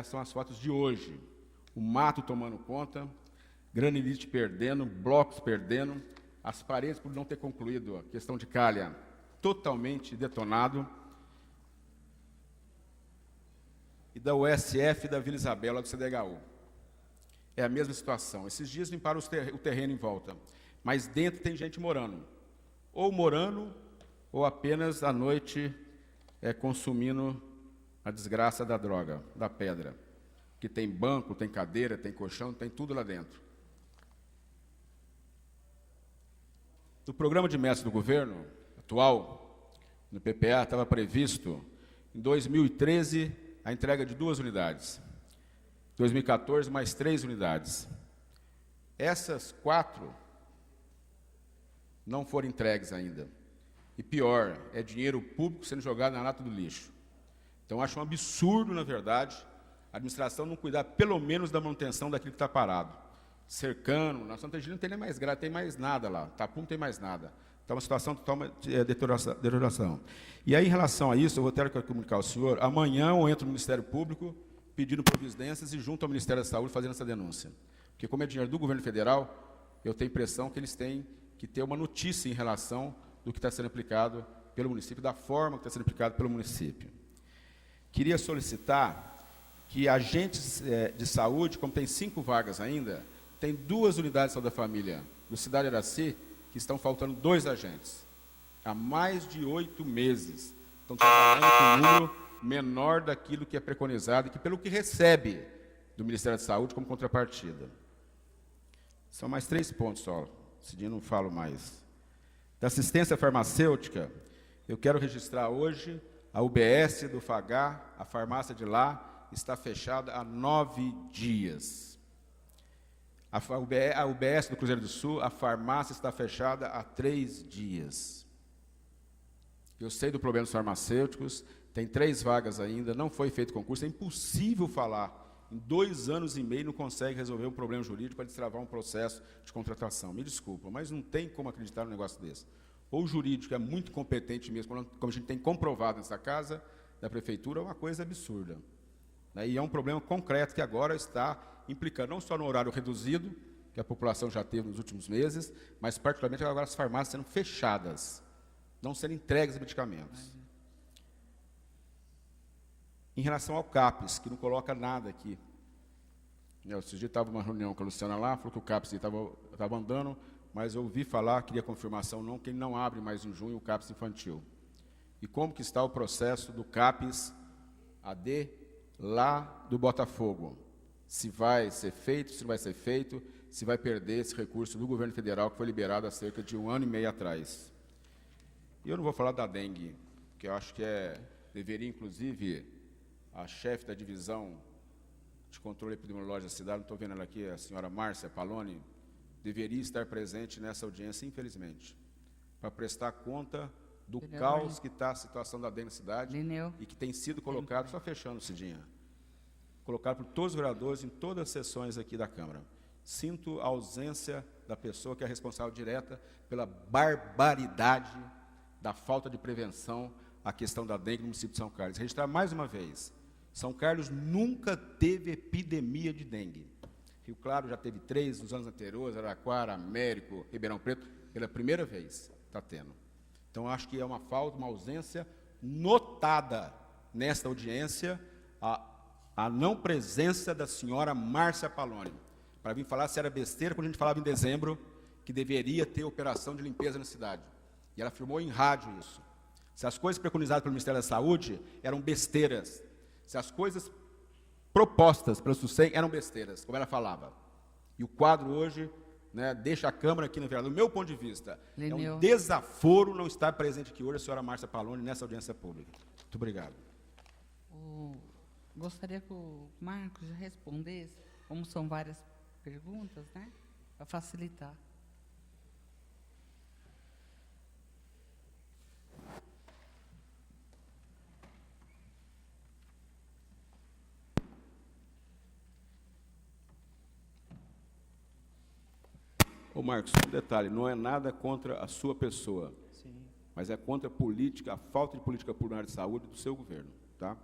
são as fotos de hoje. O mato tomando conta, granilite perdendo, blocos perdendo, as paredes, por não ter concluído a questão de calha, totalmente detonado. E da USF da Vila Isabela do CDHU. É a mesma situação. Esses dias limparam o terreno em volta, mas dentro tem gente morando. Ou apenas à noite consumindo a desgraça da droga, da pedra. que tem banco, tem cadeira, tem colchão, tem tudo lá dentro. No programa de metas do governo atual, no PPA, estava previsto, em 2013, a entrega de 2 unidades. 2014, mais 3 unidades. Essas 4 não foram entregues ainda. E pior, é dinheiro público sendo jogado na lata do lixo. Então, acho um absurdo, na verdade, a administração não cuidar, pelo menos, da manutenção daquilo que está parado. Cercando, na Santa Egília não tem nem mais grade, tem mais nada lá. Tapu não tem mais nada. Está uma situação total de deterioração. E aí, em relação a isso, eu vou ter que comunicar ao senhor, amanhã eu entro no Ministério Público pedindo providências e junto ao Ministério da Saúde fazendo essa denúncia. Porque, como é dinheiro do governo federal, eu tenho a impressão que eles têm que ter uma notícia em relação do que está sendo aplicado pelo município, da forma que está sendo aplicado pelo município. Queria solicitar que agentes de saúde, como tem 5 vagas ainda, tem 2 unidades de saúde da família do Cidade Araci, que estão faltando 2 agentes. Há mais de 8 meses. Estão trabalhando com um número menor daquilo que é preconizado e que pelo que recebe do Ministério da Saúde como contrapartida. São mais 3 pontos só, esse dia eu não falo mais. Da assistência farmacêutica, eu quero registrar hoje a UBS do Fagá, a farmácia de lá, está fechada há 9 dias. A UBS do Cruzeiro do Sul, a farmácia está fechada há 3 dias. Eu sei do problema dos farmacêuticos, tem 3 vagas ainda, não foi feito concurso, é impossível falar. Em 2 anos e meio não consegue resolver um problema jurídico para destravar um processo de contratação. Me desculpa, mas não tem como acreditar num negócio desse. Ou o jurídico é muito competente mesmo, como a gente tem comprovado nessa casa da prefeitura, é uma coisa absurda. E é um problema concreto que agora está implicando não só no horário reduzido, que a população já teve nos últimos meses, mas particularmente agora as farmácias sendo fechadas, não sendo entregues medicamentos. Em relação ao CAPES, que não coloca nada aqui. Esse dia estava uma reunião com a Luciana lá, falou que o CAPES estava andando, mas eu ouvi falar, queria confirmação não, que ele não abre mais em junho o CAPES infantil. E como que está o processo do CAPES AD lá do Botafogo? Se vai ser feito, se não vai ser feito, se vai perder esse recurso do governo federal que foi liberado há cerca de 1 ano e meio atrás. E eu não vou falar da dengue, que eu acho que deveria, inclusive, a chefe da divisão de controle epidemiológico da cidade, não estou vendo ela aqui, a senhora Márcia Paloni, deveria estar presente nessa audiência, infelizmente, para prestar conta do caos que está a situação da dengue na cidade e que tem sido colocado, só fechando, Cidinha, colocado por todos os vereadores em todas as sessões aqui da Câmara. Sinto a ausência da pessoa que é responsável direta pela barbaridade da falta de prevenção à questão da dengue no município de São Carlos. Registrar mais uma vez, São Carlos nunca teve epidemia de dengue. Rio Claro já teve 3 nos anos anteriores, Araraquara, Américo, Ribeirão Preto, pela primeira vez está tendo. Então, acho que é uma falta, uma ausência notada nesta audiência, a não presença da senhora Márcia Paloni, para vir falar se era besteira quando a gente falava em dezembro que deveria ter operação de limpeza na cidade. E ela afirmou em rádio isso. Se as coisas preconizadas pelo Ministério da Saúde eram besteiras, se as coisas propostas pelo SUSEM eram besteiras, como ela falava. E o quadro hoje, deixa a Câmara aqui no vereador, do meu ponto de vista, é um desaforo não estar presente aqui hoje a senhora Márcia Paloni nessa audiência pública. Muito obrigado. Gostaria que o Marcos já respondesse, como são várias perguntas, para facilitar. Ô Marcos, um detalhe, não é nada contra a sua pessoa, sim, mas é contra a política, a falta de política pública na área de saúde do seu governo, tá?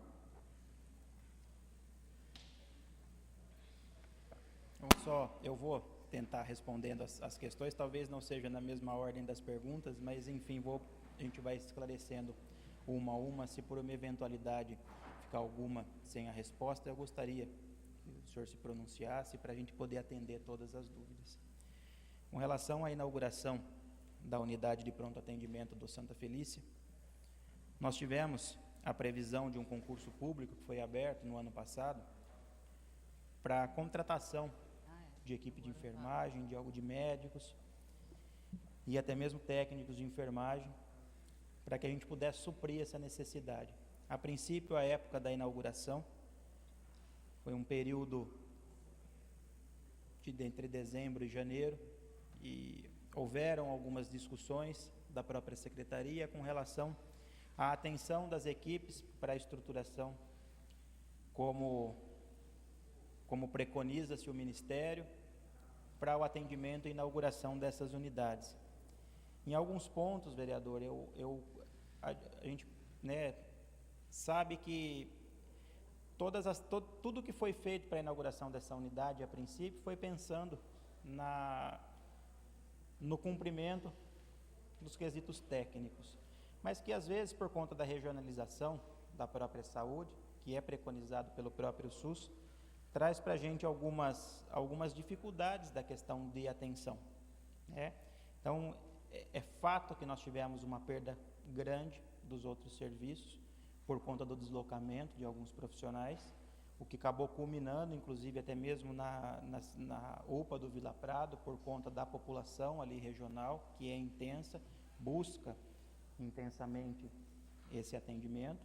Eu vou tentar respondendo as questões, talvez não seja na mesma ordem das perguntas, mas enfim, a gente vai esclarecendo uma a uma. Se por uma eventualidade ficar alguma sem a resposta, eu gostaria que o senhor se pronunciasse para a gente poder atender todas as dúvidas. Com relação à inauguração da unidade de pronto atendimento do Santa Felícia, nós tivemos a previsão de um concurso público que foi aberto no ano passado para a contratação de equipe de enfermagem, de médicos e até mesmo técnicos de enfermagem, para que a gente pudesse suprir essa necessidade. A princípio, a época da inauguração foi um período entre dezembro e janeiro, e houveram algumas discussões da própria secretaria com relação à atenção das equipes para a estruturação, como preconiza-se o Ministério, para o atendimento e inauguração dessas unidades. Em alguns pontos, vereador, a gente, né, sabe que tudo que foi feito para a inauguração dessa unidade, a princípio, foi pensando no cumprimento dos quesitos técnicos, mas que às vezes, por conta da regionalização da própria saúde, que é preconizado pelo próprio SUS, traz para a gente algumas dificuldades da questão de atenção, né? Então, é fato que nós tivemos uma perda grande dos outros serviços, por conta do deslocamento de alguns profissionais, o que acabou culminando, inclusive, até mesmo na UPA do Vila Prado, por conta da população ali regional, que é intensa, busca intensamente esse atendimento.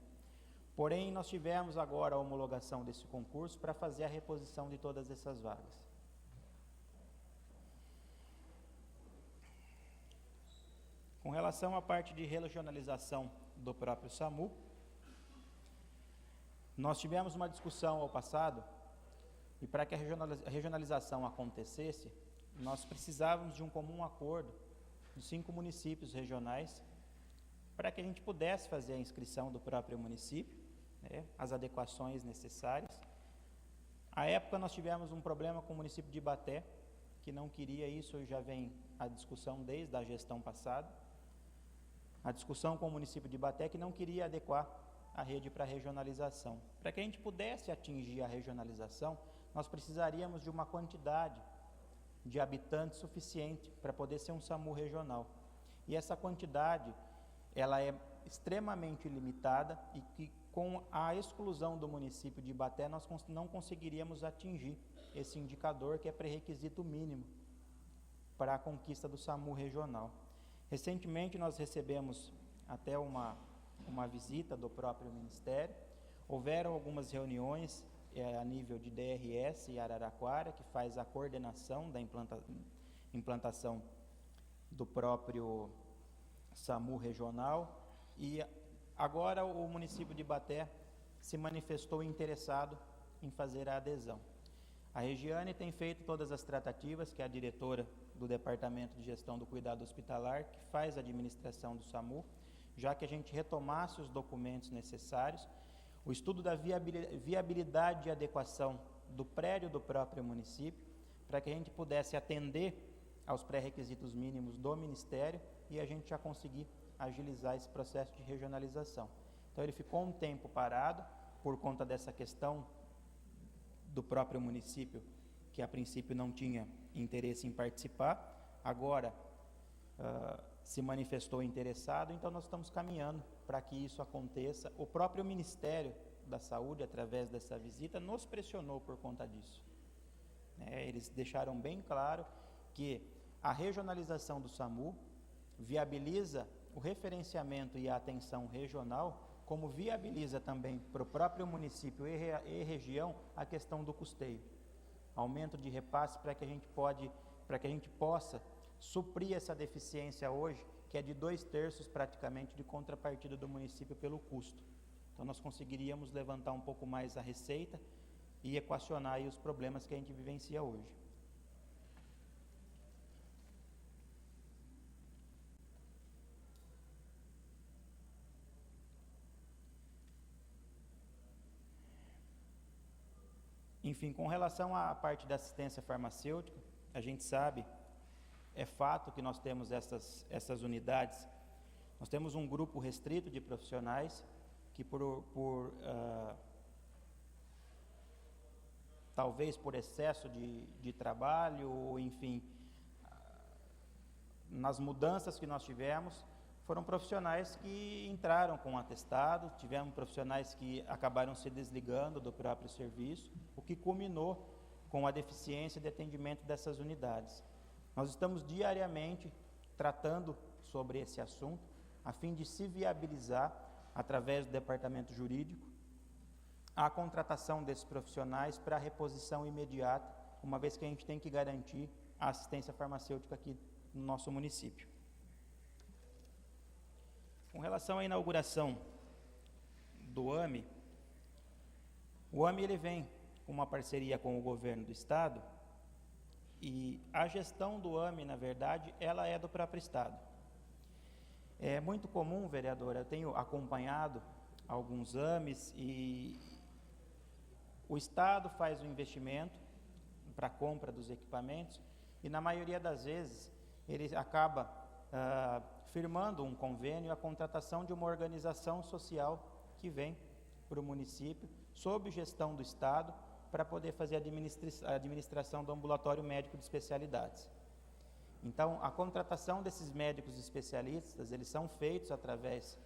Porém, nós tivemos agora a homologação desse concurso para fazer a reposição de todas essas vagas. Com relação à parte de regionalização do próprio SAMU, nós tivemos uma discussão ao passado, e para que a regionalização acontecesse, nós precisávamos de um comum acordo dos 5 municípios regionais, para que a gente pudesse fazer a inscrição do próprio município, né, as adequações necessárias. À época nós tivemos um problema com o município de Ibaté, que não queria isso, e já vem a discussão desde a gestão passada, a discussão com o município de Ibaté, que não queria adequar a rede para regionalização. Para que a gente pudesse atingir a regionalização, nós precisaríamos de uma quantidade de habitantes suficiente para poder ser um SAMU regional. E essa quantidade, ela é extremamente limitada, e que com a exclusão do município de Ibaté, nós não conseguiríamos atingir esse indicador, que é pré-requisito mínimo para a conquista do SAMU regional. Recentemente nós recebemos até uma visita do próprio Ministério. Houveram algumas reuniões a nível de DRS e Araraquara, que faz a coordenação da implantação do próprio SAMU regional, e agora o município de Ibaté se manifestou interessado em fazer a adesão. A Regiane tem feito todas as tratativas, que é a diretora do Departamento de Gestão do Cuidado Hospitalar, que faz a administração do SAMU, já que a gente retomasse os documentos necessários, o estudo da viabilidade e adequação do prédio do próprio município, para que a gente pudesse atender aos pré-requisitos mínimos do Ministério e a gente já conseguir agilizar esse processo de regionalização. Então ele ficou um tempo parado por conta dessa questão do próprio município, que a princípio não tinha interesse em participar, agora se manifestou interessado, então nós estamos caminhando para que isso aconteça. O próprio Ministério da Saúde, através dessa visita, nos pressionou por conta disso. Eles deixaram bem claro que a regionalização do SAMU viabiliza o referenciamento e a atenção regional, como viabiliza também para o próprio município e região a questão do custeio. Aumento de repasse para que a gente possa suprir essa deficiência hoje, que é de 2/3 praticamente de contrapartida do município pelo custo. Então nós conseguiríamos levantar um pouco mais a receita e equacionar aí os problemas que a gente vivencia hoje. Enfim, com relação à parte da assistência farmacêutica, a gente sabe, é fato que nós temos essas unidades, nós temos um grupo restrito de profissionais que talvez por excesso de trabalho, ou enfim, nas mudanças que nós tivemos, foram profissionais que entraram com atestado, tivemos profissionais que acabaram se desligando do próprio serviço, o que culminou com a deficiência de atendimento dessas unidades. Nós estamos diariamente tratando sobre esse assunto, a fim de se viabilizar, através do departamento jurídico, a contratação desses profissionais para reposição imediata, uma vez que a gente tem que garantir a assistência farmacêutica aqui no nosso município. Com relação à inauguração do AME, o AME ele vem com uma parceria com o governo do estado, e a gestão do AME, na verdade, ela é do próprio estado. É muito comum, vereadora, eu tenho acompanhado alguns AMEs e o estado faz o investimento para a compra dos equipamentos e, na maioria das vezes, ele acaba firmando um convênio, a contratação de uma organização social que vem para o município, sob gestão do estado, para poder fazer a administração do ambulatório médico de especialidades. Então, a contratação desses médicos especialistas, eles são feitos através,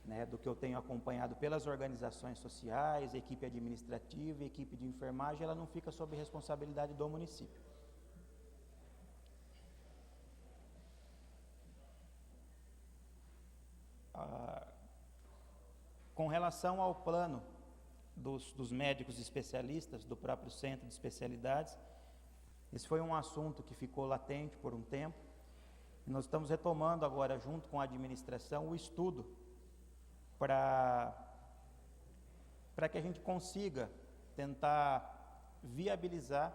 né, do que eu tenho acompanhado pelas organizações sociais, equipe administrativa, equipe de enfermagem, ela não fica sob responsabilidade do município. Com relação ao plano dos médicos especialistas, do próprio centro de especialidades, esse foi um assunto que ficou latente por um tempo. Nós estamos retomando agora, junto com a administração, o estudo para que a gente consiga tentar viabilizar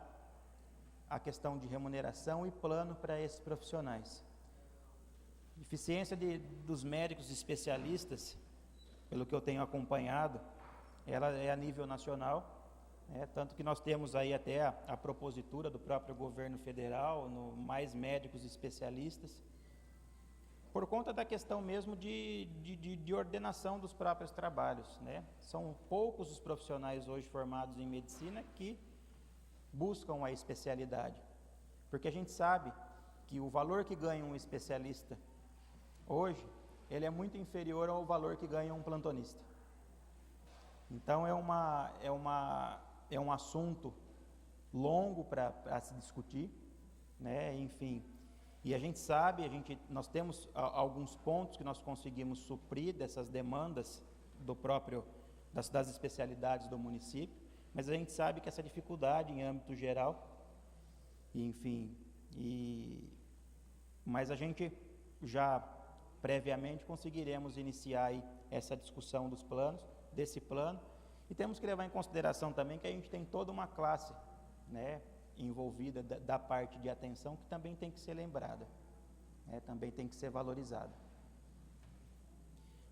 a questão de remuneração e plano para esses profissionais. Deficiência dos médicos especialistas, pelo que eu tenho acompanhado, ela é a nível nacional, tanto que nós temos aí até a propositura do próprio governo federal, no mais médicos especialistas, por conta da questão mesmo de ordenação dos próprios trabalhos, né? São poucos os profissionais hoje formados em medicina que buscam a especialidade, porque a gente sabe que o valor que ganha um especialista hoje, ele é muito inferior ao valor que ganha um plantonista. Então é um assunto longo para se discutir, né? Enfim, e a gente sabe, nós temos alguns pontos que nós conseguimos suprir dessas demandas das especialidades do município, mas a gente sabe que essa dificuldade em âmbito geral, enfim, mas a gente já previamente conseguiremos iniciar aí essa discussão desse plano, e temos que levar em consideração também que a gente tem toda uma classe, né, envolvida da parte de atenção, que também tem que ser lembrada, né, também tem que ser valorizada.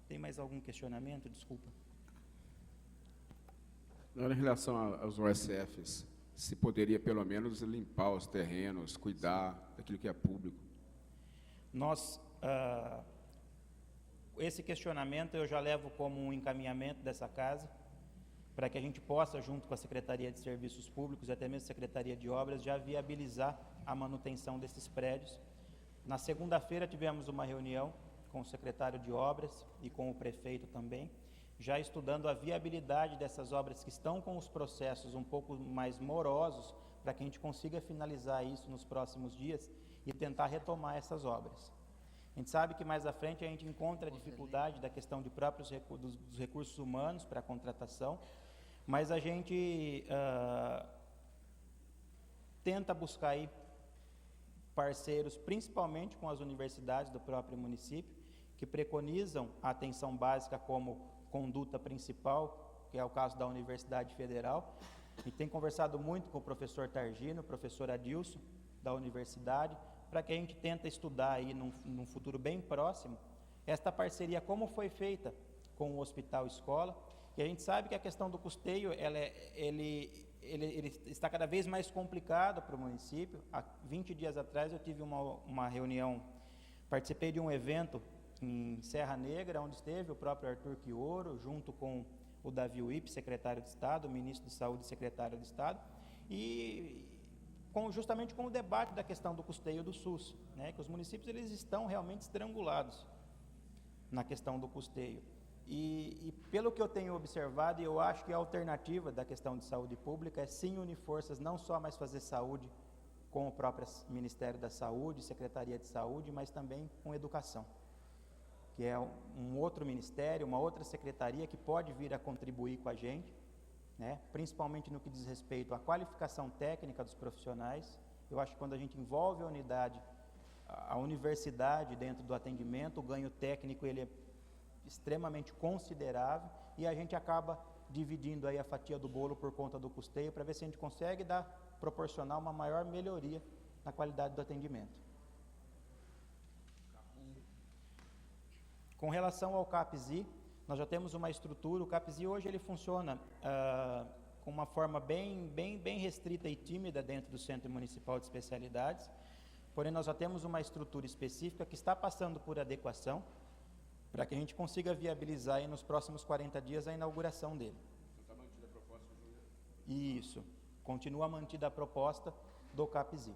Tem mais algum questionamento? Desculpa. Em relação aos OSFs, se poderia pelo menos limpar os terrenos, cuidar daquilo que é público? Esse questionamento eu já levo como um encaminhamento dessa casa, para que a gente possa, junto com a Secretaria de Serviços Públicos e até mesmo a Secretaria de Obras, já viabilizar a manutenção desses prédios. Na segunda-feira tivemos uma reunião com o secretário de Obras e com o prefeito também, já estudando a viabilidade dessas obras que estão com os processos um pouco mais morosos, para que a gente consiga finalizar isso nos próximos dias e tentar retomar essas obras. A gente sabe que mais à frente a gente encontra a dificuldade da questão de dos recursos humanos para a contratação, mas a gente tenta buscar aí parceiros, principalmente com as universidades do próprio município, que preconizam a atenção básica como conduta principal, que é o caso da Universidade Federal. A gente tem conversado muito com o professor Targino, o professor Adilson, da universidade, para que a gente tente estudar aí num futuro bem próximo esta parceria, como foi feita com o Hospital Escola. E a gente sabe que a questão do custeio, ele está cada vez mais complicado para o município. Há 20 dias atrás eu tive uma reunião, participei de um evento em Serra Negra, onde esteve o próprio Arthur Quioro, junto com o Davi Uip, secretário de Estado, o ministro de Saúde e secretário de Estado, e justamente com o debate da questão do custeio do SUS, né, que os municípios eles estão realmente estrangulados na questão do custeio. E pelo que eu tenho observado, eu acho que a alternativa da questão de saúde pública é sim unir forças, não só mais fazer saúde com o próprio Ministério da Saúde, Secretaria de Saúde, mas também com educação, que é um outro ministério, uma outra secretaria que pode vir a contribuir com a gente, né? Principalmente no que diz respeito à qualificação técnica dos profissionais. Eu acho que quando a gente envolve a universidade dentro do atendimento, o ganho técnico ele é extremamente considerável e a gente acaba dividindo aí a fatia do bolo por conta do custeio para ver se a gente consegue proporcionar uma maior melhoria na qualidade do atendimento. Com relação ao CAPSI, nós já temos uma estrutura. O CAPSI hoje ele funciona com uma forma bem restrita e tímida dentro do Centro Municipal de Especialidades, porém nós já temos uma estrutura específica que está passando por adequação para que a gente consiga viabilizar aí nos próximos 40 dias a inauguração dele. Está mantida a proposta, Juliano? Isso, continua mantida a proposta do CAPSI.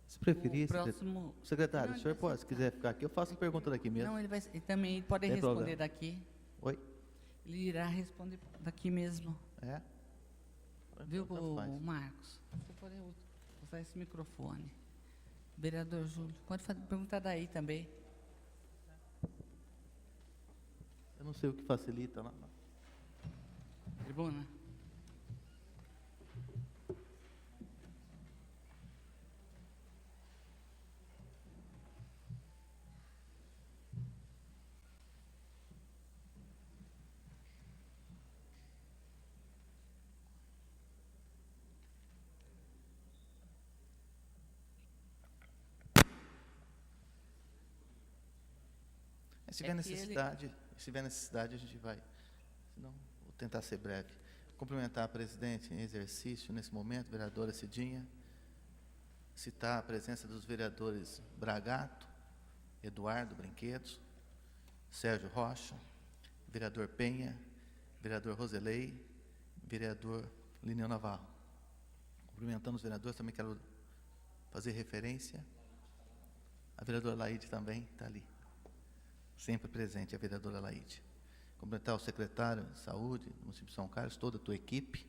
Se preferir, próximo... secretário, Não, o senhor pode, se quiser ficar aqui, eu faço a pergunta daqui mesmo. Não, ele também pode Tem responder problema. daqui. Oi? Ele irá responder daqui mesmo. É? Viu, Tanto faz. Marcos? Você pode usar esse microfone. Vereador Júlio, pode perguntar daí também. Eu não sei o que facilita lá. Tribuna. Se tiver necessidade, a gente vai. Senão, vou tentar ser breve. Cumprimentar a presidente em exercício nesse momento, vereadora Cidinha. Citar a presença dos vereadores Bragato, Eduardo Brinquedos, Sérgio Rocha, vereador Penha, vereador Roselei, vereador Lineu Navarro. Cumprimentando os vereadores, também quero fazer referência. A vereadora Laide também está ali. Sempre presente, a vereadora Laide. Cumprimentar o secretário de Saúde do município de São Carlos, toda a tua equipe,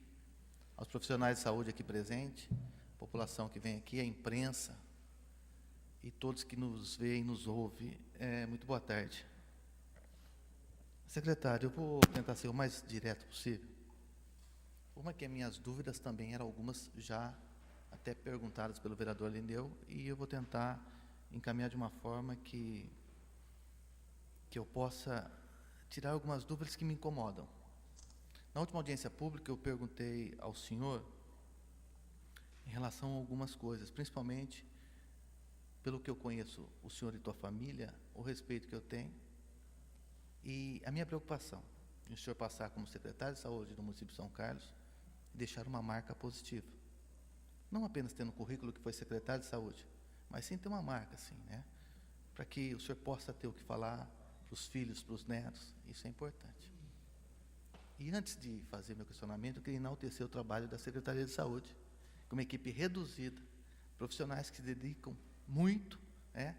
aos profissionais de saúde aqui presentes, a população que vem aqui, a imprensa e todos que nos veem e nos ouvem. Muito boa tarde. Secretário, eu vou tentar ser o mais direto possível. Uma que as minhas dúvidas também eram algumas já até perguntadas pelo vereador Lineu, e eu vou tentar encaminhar de uma forma que eu possa tirar algumas dúvidas que me incomodam. Na última audiência pública, eu perguntei ao senhor em relação a algumas coisas, principalmente pelo que eu conheço o senhor e tua família, o respeito que eu tenho e a minha preocupação em o senhor passar como secretário de saúde do município de São Carlos e deixar uma marca positiva. Não apenas tendo o currículo que foi secretário de saúde, mas sim ter uma marca, assim, né? Para que o senhor possa ter o que falar para os filhos, para os netos, isso é importante. E antes de fazer meu questionamento, eu queria enaltecer o trabalho da Secretaria de Saúde, com uma equipe reduzida, profissionais que se dedicam muito, né,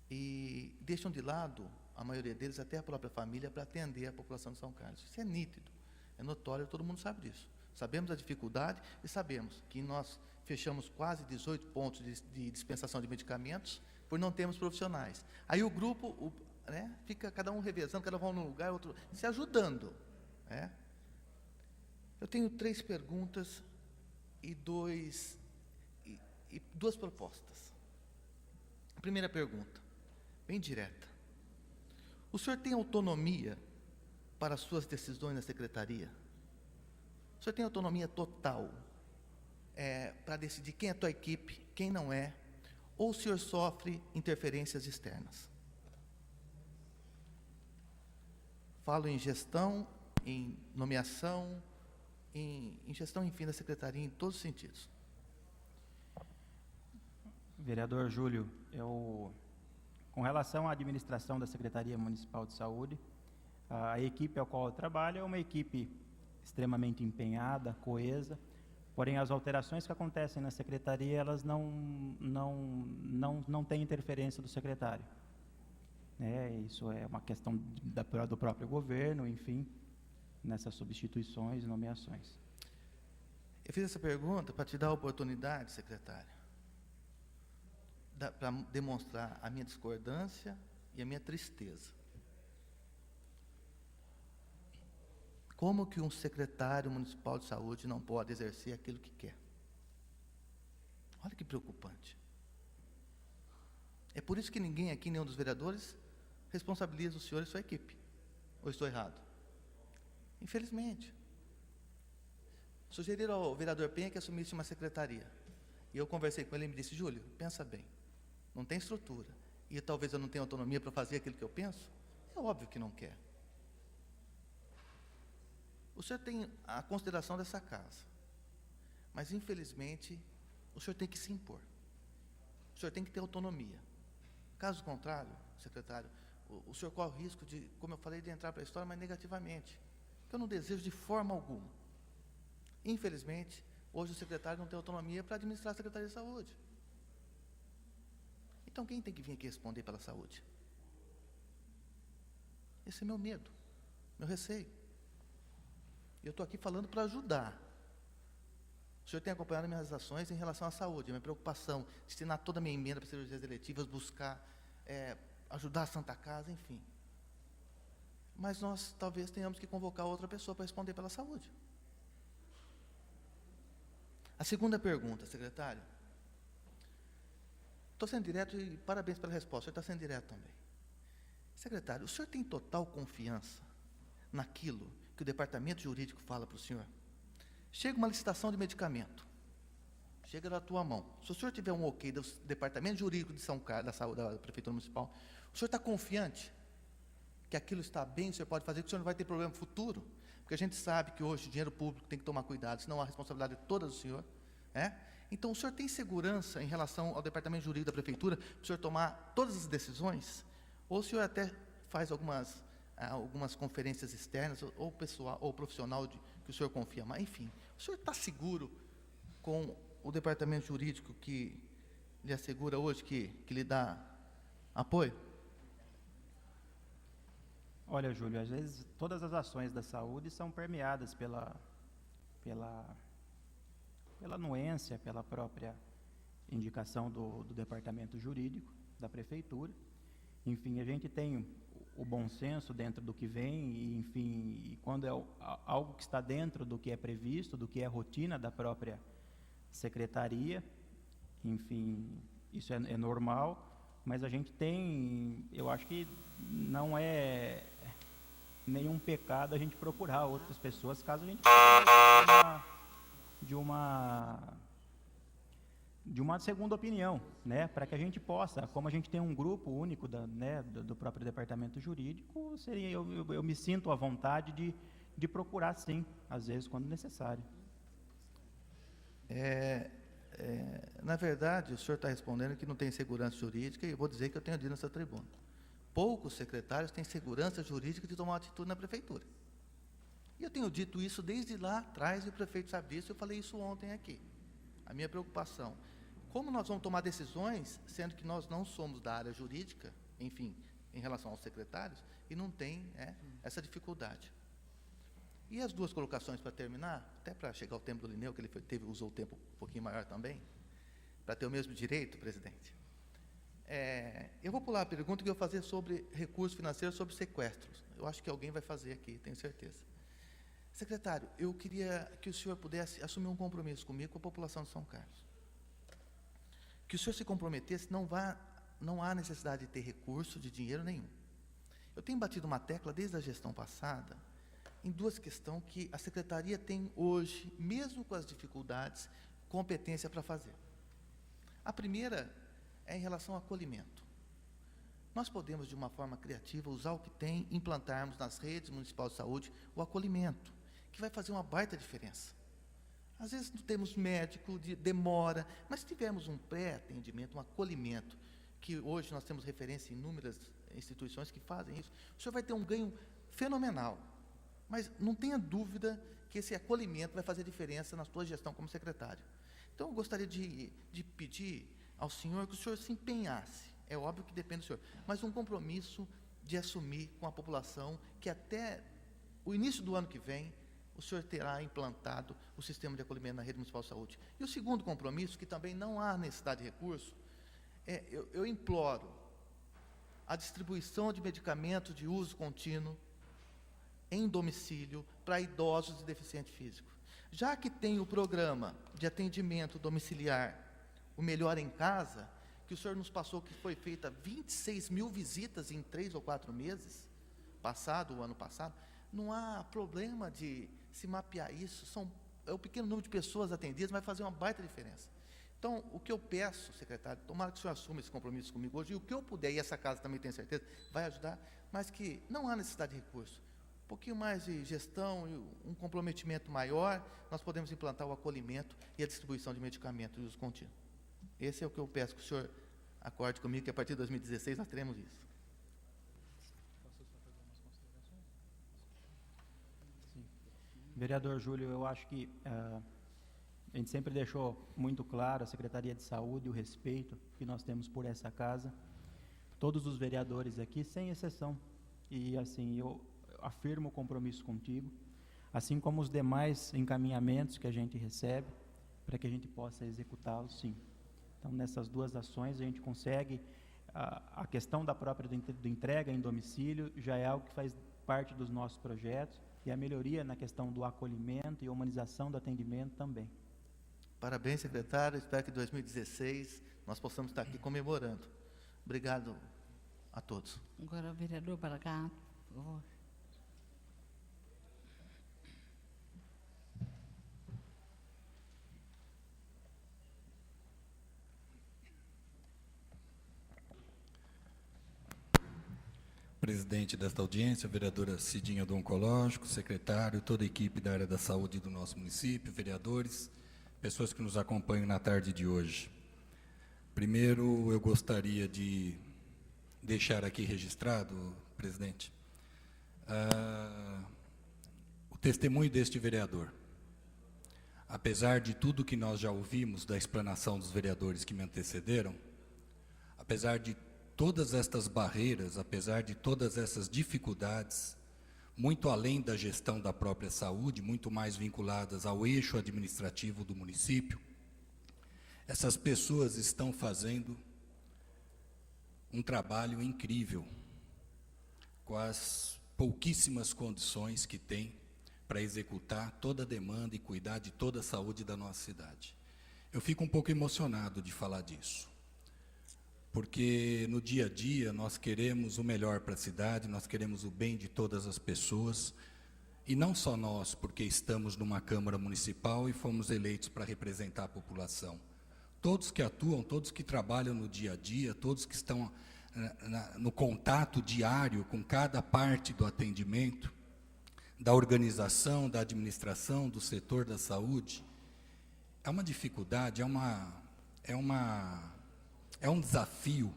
e deixam de lado, a maioria deles, até a própria família, para atender a população de São Carlos. Isso é nítido, é notório, todo mundo sabe disso. Sabemos a dificuldade e sabemos que nós fechamos quase 18 pontos de dispensação de medicamentos por não termos profissionais. Aí o grupo... né, fica cada um revezando, cada um num lugar, outro se ajudando, né? Eu tenho 3 perguntas e duas propostas. A primeira pergunta, bem direta. O senhor tem autonomia para as suas decisões na secretaria? O senhor tem autonomia total para decidir quem é a tua equipe, quem não é? Ou o senhor sofre interferências externas? Falo em gestão, em nomeação, em gestão, enfim, da secretaria, em todos os sentidos. Vereador Júlio, com relação à administração da Secretaria Municipal de Saúde, a equipe a qual eu trabalho é uma equipe extremamente empenhada, coesa, Porém, as alterações que acontecem na secretaria, elas não têm interferência do secretário. Isso é uma questão do próprio governo, enfim, nessas substituições e nomeações. Eu fiz essa pergunta para te dar a oportunidade, secretário, para demonstrar a minha discordância e a minha tristeza. Como que um secretário municipal de saúde não pode exercer aquilo que quer? Olha que preocupante. É por isso que ninguém aqui, nenhum dos vereadores, responsabiliza o senhor e sua equipe. Ou estou errado? Infelizmente. Sugeriram ao vereador Penha que assumisse uma secretaria. E eu conversei com ele e me disse: Júlio, pensa bem, não tem estrutura, e talvez eu não tenha autonomia para fazer aquilo que eu penso. É óbvio que não quer. O senhor tem a consideração dessa casa, mas infelizmente o senhor tem que se impor. O senhor tem que ter autonomia. Caso contrário, secretário, o senhor corre o risco de, como eu falei, de entrar para a história, mas negativamente, que eu não desejo de forma alguma. Infelizmente, hoje o secretário não tem autonomia para administrar a Secretaria de Saúde. Então quem tem que vir aqui responder pela saúde? Esse é meu medo, meu receio. Eu estou aqui falando para ajudar. O senhor tem acompanhado minhas ações em relação à saúde, minha preocupação, destinar toda a minha emenda para cirurgias eletivas, buscar ajudar a Santa Casa, enfim. Mas nós talvez tenhamos que convocar outra pessoa para responder pela saúde. A segunda pergunta, secretário. Estou sendo direto e parabéns pela resposta, o senhor está sendo direto também. Secretário, o senhor tem total confiança naquilo que o departamento jurídico fala para o senhor? Chega uma licitação de medicamento, chega na tua mão. Se o senhor tiver um ok do departamento jurídico de São Carlos, da saúde, da prefeitura municipal, o senhor está confiante que aquilo está bem, o senhor pode fazer, que o senhor não vai ter problema futuro? Porque a gente sabe que hoje o dinheiro público tem que tomar cuidado, senão a responsabilidade é toda do senhor. Então, o senhor tem segurança em relação ao departamento jurídico da prefeitura para o senhor tomar todas as decisões? Ou o senhor até faz algumas conferências externas, ou pessoal, ou profissional que o senhor confia mais? Enfim, o senhor está seguro com o departamento jurídico que lhe assegura hoje que lhe dá apoio? Olha, Júlio, às vezes todas as ações da saúde são permeadas pela anuência, pela própria indicação do departamento jurídico da prefeitura. Enfim, a gente tem o bom senso dentro do que vem, e, enfim, e quando é algo que está dentro do que é previsto, do que é rotina da própria secretaria, enfim, isso é normal, mas a gente tem, eu acho que não é nenhum pecado a gente procurar outras pessoas, caso a gente precise de uma segunda opinião, né, para que a gente possa, como a gente tem um grupo único do próprio departamento jurídico, eu me sinto à vontade de procurar, sim, às vezes, quando necessário. Na verdade, o senhor está respondendo que não tem segurança jurídica, e eu vou dizer que eu tenho dito nessa tribuna. Poucos secretários têm segurança jurídica de tomar uma atitude na prefeitura. E eu tenho dito isso desde lá atrás, e o prefeito sabe disso, eu falei isso ontem aqui. A minha preocupação, como nós vamos tomar decisões, sendo que nós não somos da área jurídica, enfim, em relação aos secretários, e não tem essa dificuldade. E as duas colocações para terminar, até para chegar ao tempo do Lineu, que ele usou o tempo um pouquinho maior também, para ter o mesmo direito, presidente. Eu vou pular a pergunta que eu vou fazer sobre recursos financeiros, sobre sequestros. Eu acho que alguém vai fazer aqui, tenho certeza. Secretário, eu queria que o senhor pudesse assumir um compromisso comigo, com a população de São Carlos. Que o senhor se comprometesse, não há necessidade de ter recurso, de dinheiro nenhum. Eu tenho batido uma tecla desde a gestão passada, em duas questões que a Secretaria tem hoje, mesmo com as dificuldades, competência para fazer. A primeira é em relação ao acolhimento. Nós podemos, de uma forma criativa, usar o que tem, implantarmos nas redes municipais de saúde o acolhimento, que vai fazer uma baita diferença. Às vezes não temos médico, demora, mas se tivermos um pré-atendimento, um acolhimento, que hoje nós temos referência em inúmeras instituições que fazem isso, o senhor vai ter um ganho fenomenal. Mas não tenha dúvida que esse acolhimento vai fazer diferença na sua gestão como secretário. Então, eu gostaria de pedir ao senhor que o senhor se empenhasse, é óbvio que depende do senhor, mas um compromisso de assumir com a população que até o início do ano que vem, o senhor terá implantado o sistema de acolhimento na rede municipal de saúde. E o segundo compromisso, que também não há necessidade de recurso, eu imploro a distribuição de medicamentos de uso contínuo em domicílio para idosos e deficientes físicos. Já que tem o programa de atendimento domiciliar, o Melhor em Casa, que o senhor nos passou que foi feita 26 mil visitas em 3 ou 4 meses, o ano passado, não há problema de se mapear isso, é o pequeno número de pessoas atendidas, vai fazer uma baita diferença. Então, o que eu peço, secretário, tomara que o senhor assuma esse compromisso comigo hoje, e o que eu puder, e essa casa também tem certeza, vai ajudar, mas que não há necessidade de recurso. Um pouquinho mais de gestão e um comprometimento maior, nós podemos implantar o acolhimento e a distribuição de medicamentos de uso contínuo. Esse é o que eu peço que o senhor acorde comigo, que a partir de 2016 nós teremos isso. Sim. Vereador Júlio, eu acho que a gente sempre deixou muito claro, a Secretaria de Saúde, o respeito que nós temos por essa casa, todos os vereadores aqui, sem exceção, e assim, eu afirmo o compromisso contigo, assim como os demais encaminhamentos que a gente recebe, para que a gente possa executá-los, sim. Então, nessas duas ações, a gente consegue, a questão da própria do entrega em domicílio já é algo que faz parte dos nossos projetos, e a melhoria na questão do acolhimento e humanização do atendimento também. Parabéns, secretário, espero que em 2016 nós possamos estar aqui comemorando. Obrigado a todos. Agora, o vereador Bragato, por favor. Presidente desta audiência, vereadora Cidinha do Oncológico, secretário, toda a equipe da área da saúde do nosso município, vereadores, pessoas que nos acompanham na tarde de hoje. Primeiro, eu gostaria de deixar aqui registrado, presidente, o testemunho deste vereador. Apesar de tudo que nós já ouvimos da explanação dos vereadores que me antecederam, apesar de todas estas barreiras, apesar de todas essas dificuldades, muito além da gestão da própria saúde, muito mais vinculadas ao eixo administrativo do município, essas pessoas estão fazendo um trabalho incrível, com as pouquíssimas condições que têm para executar toda a demanda e cuidar de toda a saúde da nossa cidade. Eu fico um pouco emocionado de falar disso, porque no dia a dia nós queremos o melhor para a cidade, nós queremos o bem de todas as pessoas, e não só nós, porque estamos numa Câmara Municipal e fomos eleitos para representar a população. Todos que atuam, todos que trabalham no dia a dia, todos que estão no contato diário com cada parte do atendimento, da organização, da administração, do setor da saúde, é uma dificuldade, é um desafio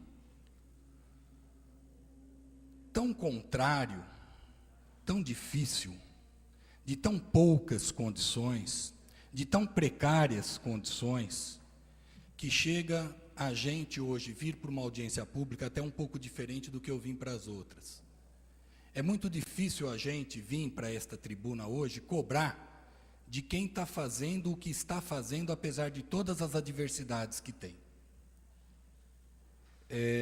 tão contrário, tão difícil, de tão poucas condições, de tão precárias condições, que chega a gente hoje vir para uma audiência pública até um pouco diferente do que eu vim para as outras. É muito difícil a gente vir para esta tribuna hoje cobrar de quem está fazendo o que está fazendo, apesar de todas as adversidades que tem.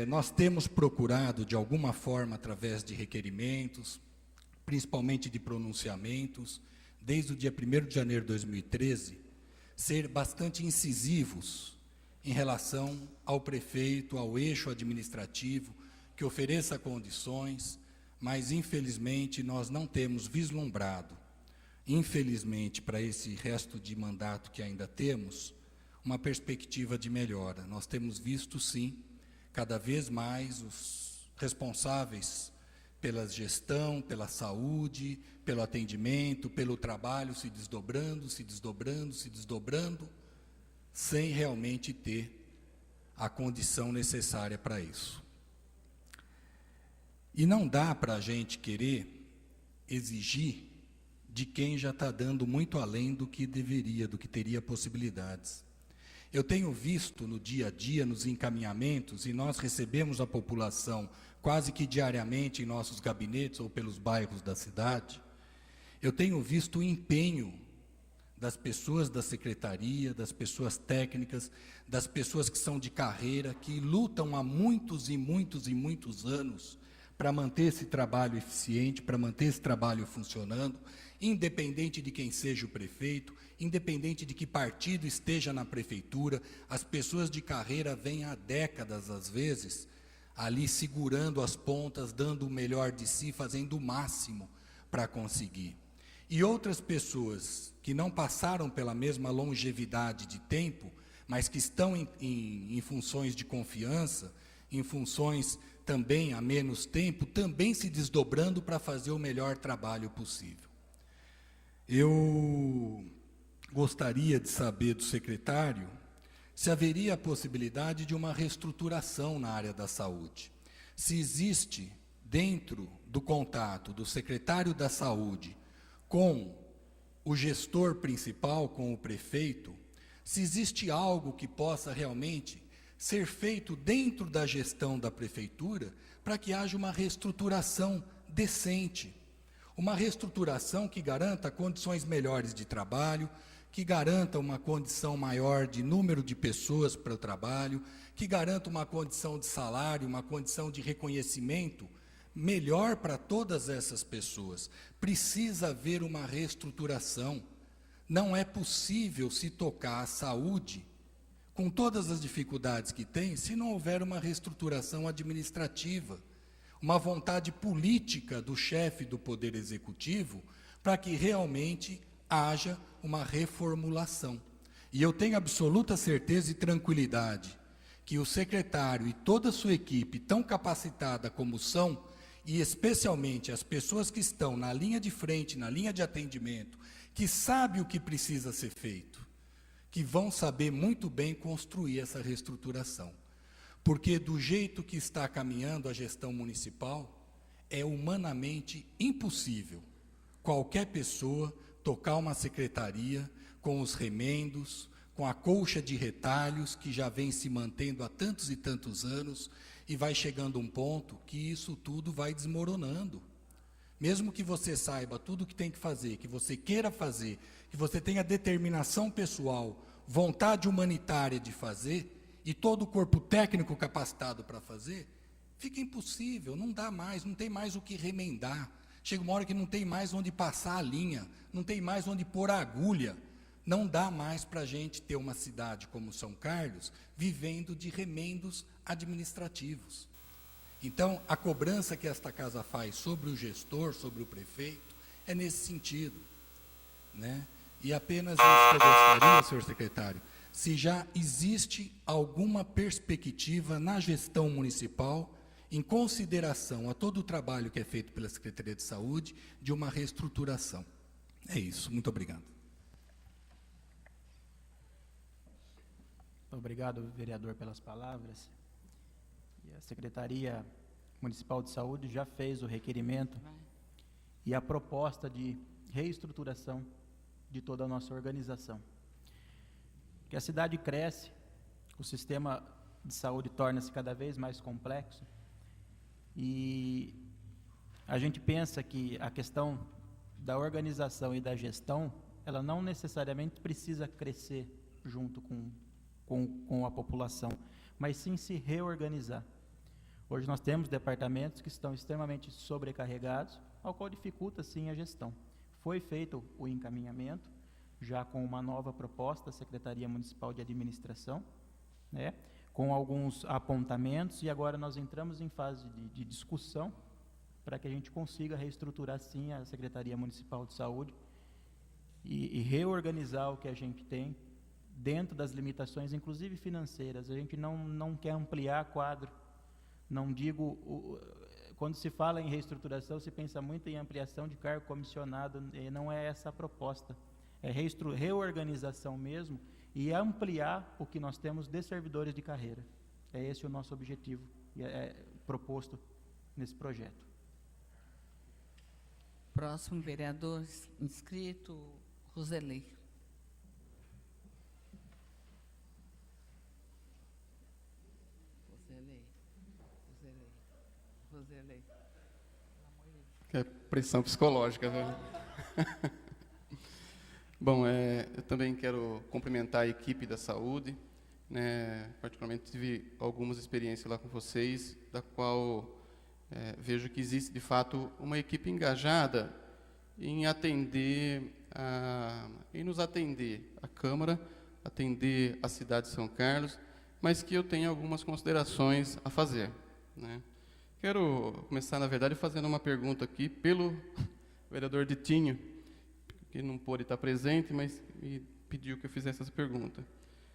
Nós temos procurado, de alguma forma, através de requerimentos, principalmente de pronunciamentos, desde o dia 1º de janeiro de 2013, ser bastante incisivos em relação ao prefeito, ao eixo administrativo, que ofereça condições, mas, infelizmente, nós não temos vislumbrado, infelizmente, para esse resto de mandato que ainda temos, uma perspectiva de melhora. Nós temos visto, sim, cada vez mais os responsáveis pela gestão, pela saúde, pelo atendimento, pelo trabalho se desdobrando, sem realmente ter a condição necessária para isso. E não dá para a gente querer exigir de quem já está dando muito além do que deveria, do que teria possibilidades. Eu tenho visto no dia a dia, nos encaminhamentos, e nós recebemos a população quase que diariamente em nossos gabinetes ou pelos bairros da cidade, eu tenho visto o empenho das pessoas da secretaria, das pessoas técnicas, das pessoas que são de carreira, que lutam há muitos e muitos e muitos anos para manter esse trabalho eficiente, para manter esse trabalho funcionando, independente de quem seja o prefeito, independente de que partido esteja na prefeitura. As pessoas de carreira vêm há décadas, às vezes, ali segurando as pontas, dando o melhor de si, fazendo o máximo para conseguir. E outras pessoas que não passaram pela mesma longevidade de tempo, mas que estão em funções de confiança, em funções também há menos tempo, também se desdobrando para fazer o melhor trabalho possível. Eu gostaria de saber do secretário se haveria a possibilidade de uma reestruturação na área da saúde. Se existe, dentro do contato do secretário da Saúde com o gestor principal, com o prefeito, se existe algo que possa realmente ser feito dentro da gestão da prefeitura para que haja uma reestruturação decente, uma reestruturação que garanta condições melhores de trabalho, que garanta uma condição maior de número de pessoas para o trabalho, que garanta uma condição de salário, uma condição de reconhecimento melhor para todas essas pessoas. Precisa haver uma reestruturação. Não é possível se tocar a saúde, com todas as dificuldades que tem, se não houver uma reestruturação administrativa, uma vontade política do chefe do Poder Executivo para que realmente haja uma reformulação. E eu tenho absoluta certeza e tranquilidade que o secretário e toda a sua equipe, tão capacitada como são, e especialmente as pessoas que estão na linha de frente, na linha de atendimento, que sabem o que precisa ser feito, que vão saber muito bem construir essa reestruturação. Porque do jeito que está caminhando a gestão municipal, é humanamente impossível qualquer pessoa tocar uma secretaria com os remendos, com a colcha de retalhos que já vem se mantendo há tantos e tantos anos, e vai chegando um ponto que isso tudo vai desmoronando. Mesmo que você saiba tudo o que tem que fazer, que você queira fazer, que você tenha determinação pessoal, vontade humanitária de fazer, e todo o corpo técnico capacitado para fazer, fica impossível, não dá mais, não tem mais o que remendar. Chega uma hora que não tem mais onde passar a linha, não tem mais onde pôr a agulha. Não dá mais para a gente ter uma cidade como São Carlos vivendo de remendos administrativos. Então, a cobrança que esta casa faz sobre o gestor, sobre o prefeito, é nesse sentido, né? E apenas isso que eu gostaria, senhor secretário, se já existe alguma perspectiva na gestão municipal, em consideração a todo o trabalho que é feito pela Secretaria de Saúde, de uma reestruturação. É isso, muito obrigado. Obrigado, vereador, pelas palavras. E a Secretaria Municipal de Saúde já fez o requerimento e a proposta de reestruturação de toda a nossa organização. Que a cidade cresce, o sistema de saúde torna-se cada vez mais complexo e a gente pensa que a questão da organização e da gestão, ela não necessariamente precisa crescer junto com a população, mas sim se reorganizar. Hoje nós temos departamentos que estão extremamente sobrecarregados, ao qual dificulta sim a gestão. Foi feito o encaminhamento, já com uma nova proposta, a Secretaria Municipal de Administração, né, com alguns apontamentos, e agora nós entramos em fase de discussão para que a gente consiga reestruturar sim a Secretaria Municipal de Saúde e reorganizar o que a gente tem dentro das limitações, inclusive financeiras. A gente não quer ampliar quadro, não digo... Quando se fala em reestruturação, se pensa muito em ampliação de cargo comissionado, e não é essa a proposta. É reorganização mesmo e ampliar o que nós temos de servidores de carreira. É esse o nosso objetivo, e é proposto nesse projeto. Próximo vereador inscrito, Roselei. Roselei. Que é pressão psicológica, viu? Bom, eu também quero cumprimentar a equipe da saúde, né? Particularmente tive algumas experiências lá com vocês, da qual vejo que existe de fato uma equipe engajada em nos atender a Câmara, atender a cidade de São Carlos, mas que eu tenho algumas considerações a fazer, né? Quero começar, na verdade, fazendo uma pergunta aqui pelo vereador Ditinho, que não pôde estar presente, mas me pediu que eu fizesse essa pergunta.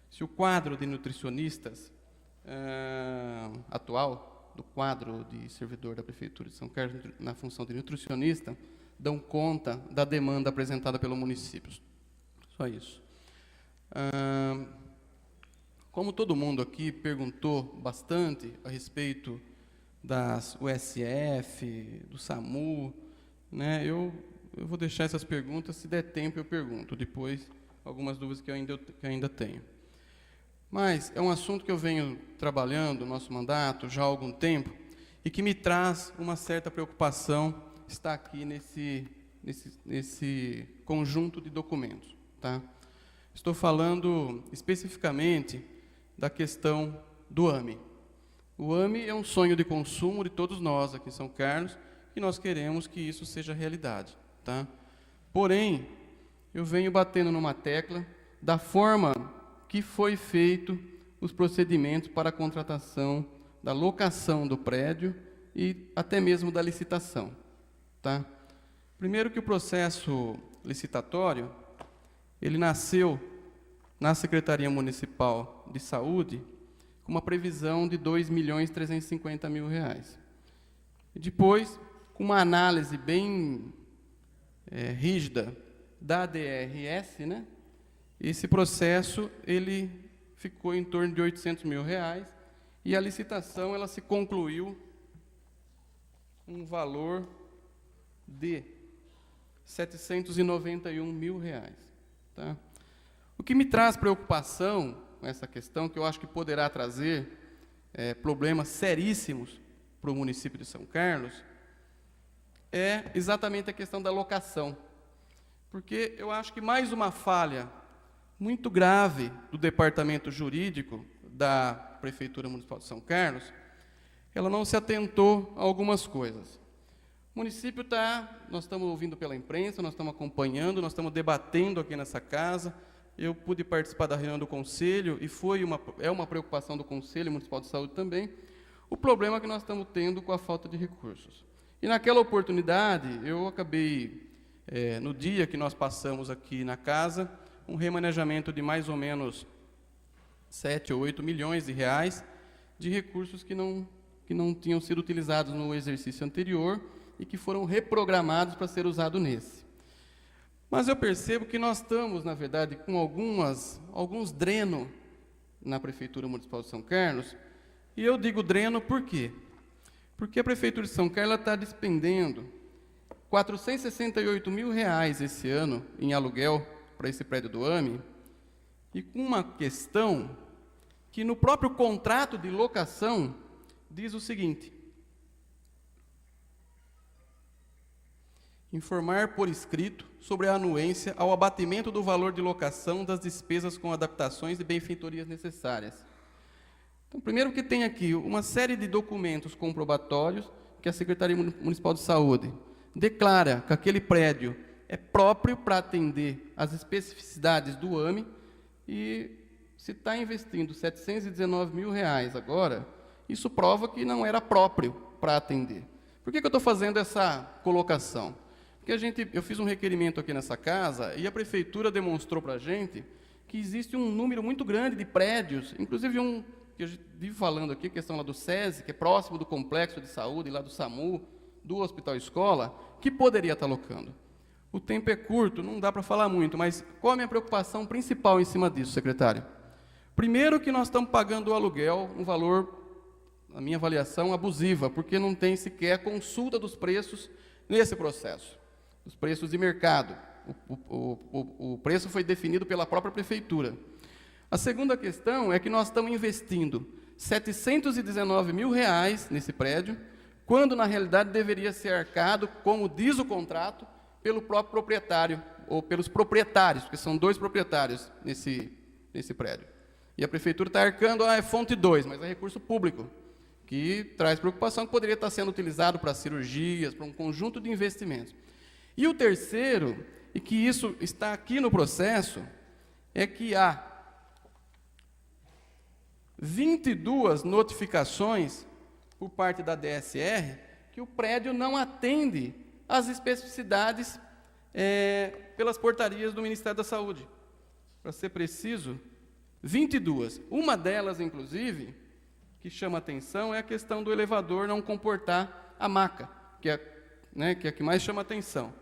Se o quadro de nutricionistas atual, do quadro de servidor da Prefeitura de São Carlos, na função de nutricionista, dão conta da demanda apresentada pelo município. Só isso. Como todo mundo aqui perguntou bastante a respeito das USF, do SAMU, né, eu vou deixar essas perguntas, se der tempo eu pergunto, depois algumas dúvidas que eu ainda tenho. Mas é um assunto que eu venho trabalhando no nosso mandato já há algum tempo e que me traz uma certa preocupação estar aqui nesse conjunto de documentos, tá? Estou falando especificamente da questão do AME. O AME é um sonho de consumo de todos nós aqui em São Carlos e nós queremos que isso seja realidade, tá? Porém, eu venho batendo numa tecla da forma que foi feito os procedimentos para a contratação da locação do prédio e até mesmo da licitação, tá? Primeiro que o processo licitatório, ele nasceu na Secretaria Municipal de Saúde com uma previsão de R$ 2.350.000. E depois, com uma análise bem rígida da DRS, né, esse processo ele ficou em torno de R$ 800.000 e a licitação ela se concluiu com um valor de R$ 791.000. Tá? O que me traz preocupação com essa questão, que eu acho que poderá trazer problemas seríssimos para o município de São Carlos, é exatamente a questão da locação. Porque eu acho que mais uma falha muito grave do departamento jurídico da Prefeitura Municipal de São Carlos, ela não se atentou a algumas coisas. O município nós estamos ouvindo pela imprensa, nós estamos acompanhando, nós estamos debatendo aqui nessa casa. Eu pude participar da reunião do Conselho e é uma preocupação do Conselho Municipal de Saúde também, o problema que nós estamos tendo com a falta de recursos. E naquela oportunidade, eu acabei, no dia que nós passamos aqui na casa, um remanejamento de mais ou menos 7 ou 8 milhões de reais de recursos que não tinham sido utilizados no exercício anterior e que foram reprogramados para ser usados nesse. Mas eu percebo que nós estamos, na verdade, com alguns drenos na Prefeitura Municipal de São Carlos, e eu digo dreno por quê? Porque a Prefeitura de São Carlos está despendendo R$ 468.000 esse ano em aluguel para esse prédio do AME, e com uma questão que no próprio contrato de locação diz o seguinte: informar por escrito sobre a anuência ao abatimento do valor de locação das despesas com adaptações e benfeitorias necessárias. Então, primeiro que tem aqui uma série de documentos comprobatórios que a Secretaria Municipal de Saúde declara que aquele prédio é próprio para atender às especificidades do AME, e se está investindo R$ 719.000 agora, isso prova que não era próprio para atender. Por que eu estou fazendo essa colocação? Porque eu fiz um requerimento aqui nessa casa e a Prefeitura demonstrou para a gente que existe um número muito grande de prédios, inclusive um que eu vivo falando aqui, a questão lá do SESI, que é próximo do complexo de saúde, lá do SAMU, do Hospital Escola, que poderia estar locando. O tempo é curto, não dá para falar muito, mas qual a minha preocupação principal em cima disso, secretário? Primeiro que nós estamos pagando o aluguel, um valor, na minha avaliação, abusiva, porque não tem sequer consulta dos preços nesse processo. os preços de mercado. O preço foi definido pela própria prefeitura. A segunda questão é que nós estamos investindo R$ 719 mil nesse prédio, quando na realidade deveria ser arcado, como diz o contrato, pelo próprio proprietário, ou pelos proprietários, porque são 2 proprietários nesse prédio. E a prefeitura está arcando, é fonte 2, mas é recurso público, que traz preocupação, que poderia estar sendo utilizado para cirurgias, para um conjunto de investimentos. E o terceiro, e que isso está aqui no processo, é que há 22 notificações por parte da DSR que o prédio não atende às especificidades pelas portarias do Ministério da Saúde. Para ser preciso, 22. Uma delas, inclusive, que chama atenção, é a questão do elevador não comportar a maca, que é a que mais chama atenção.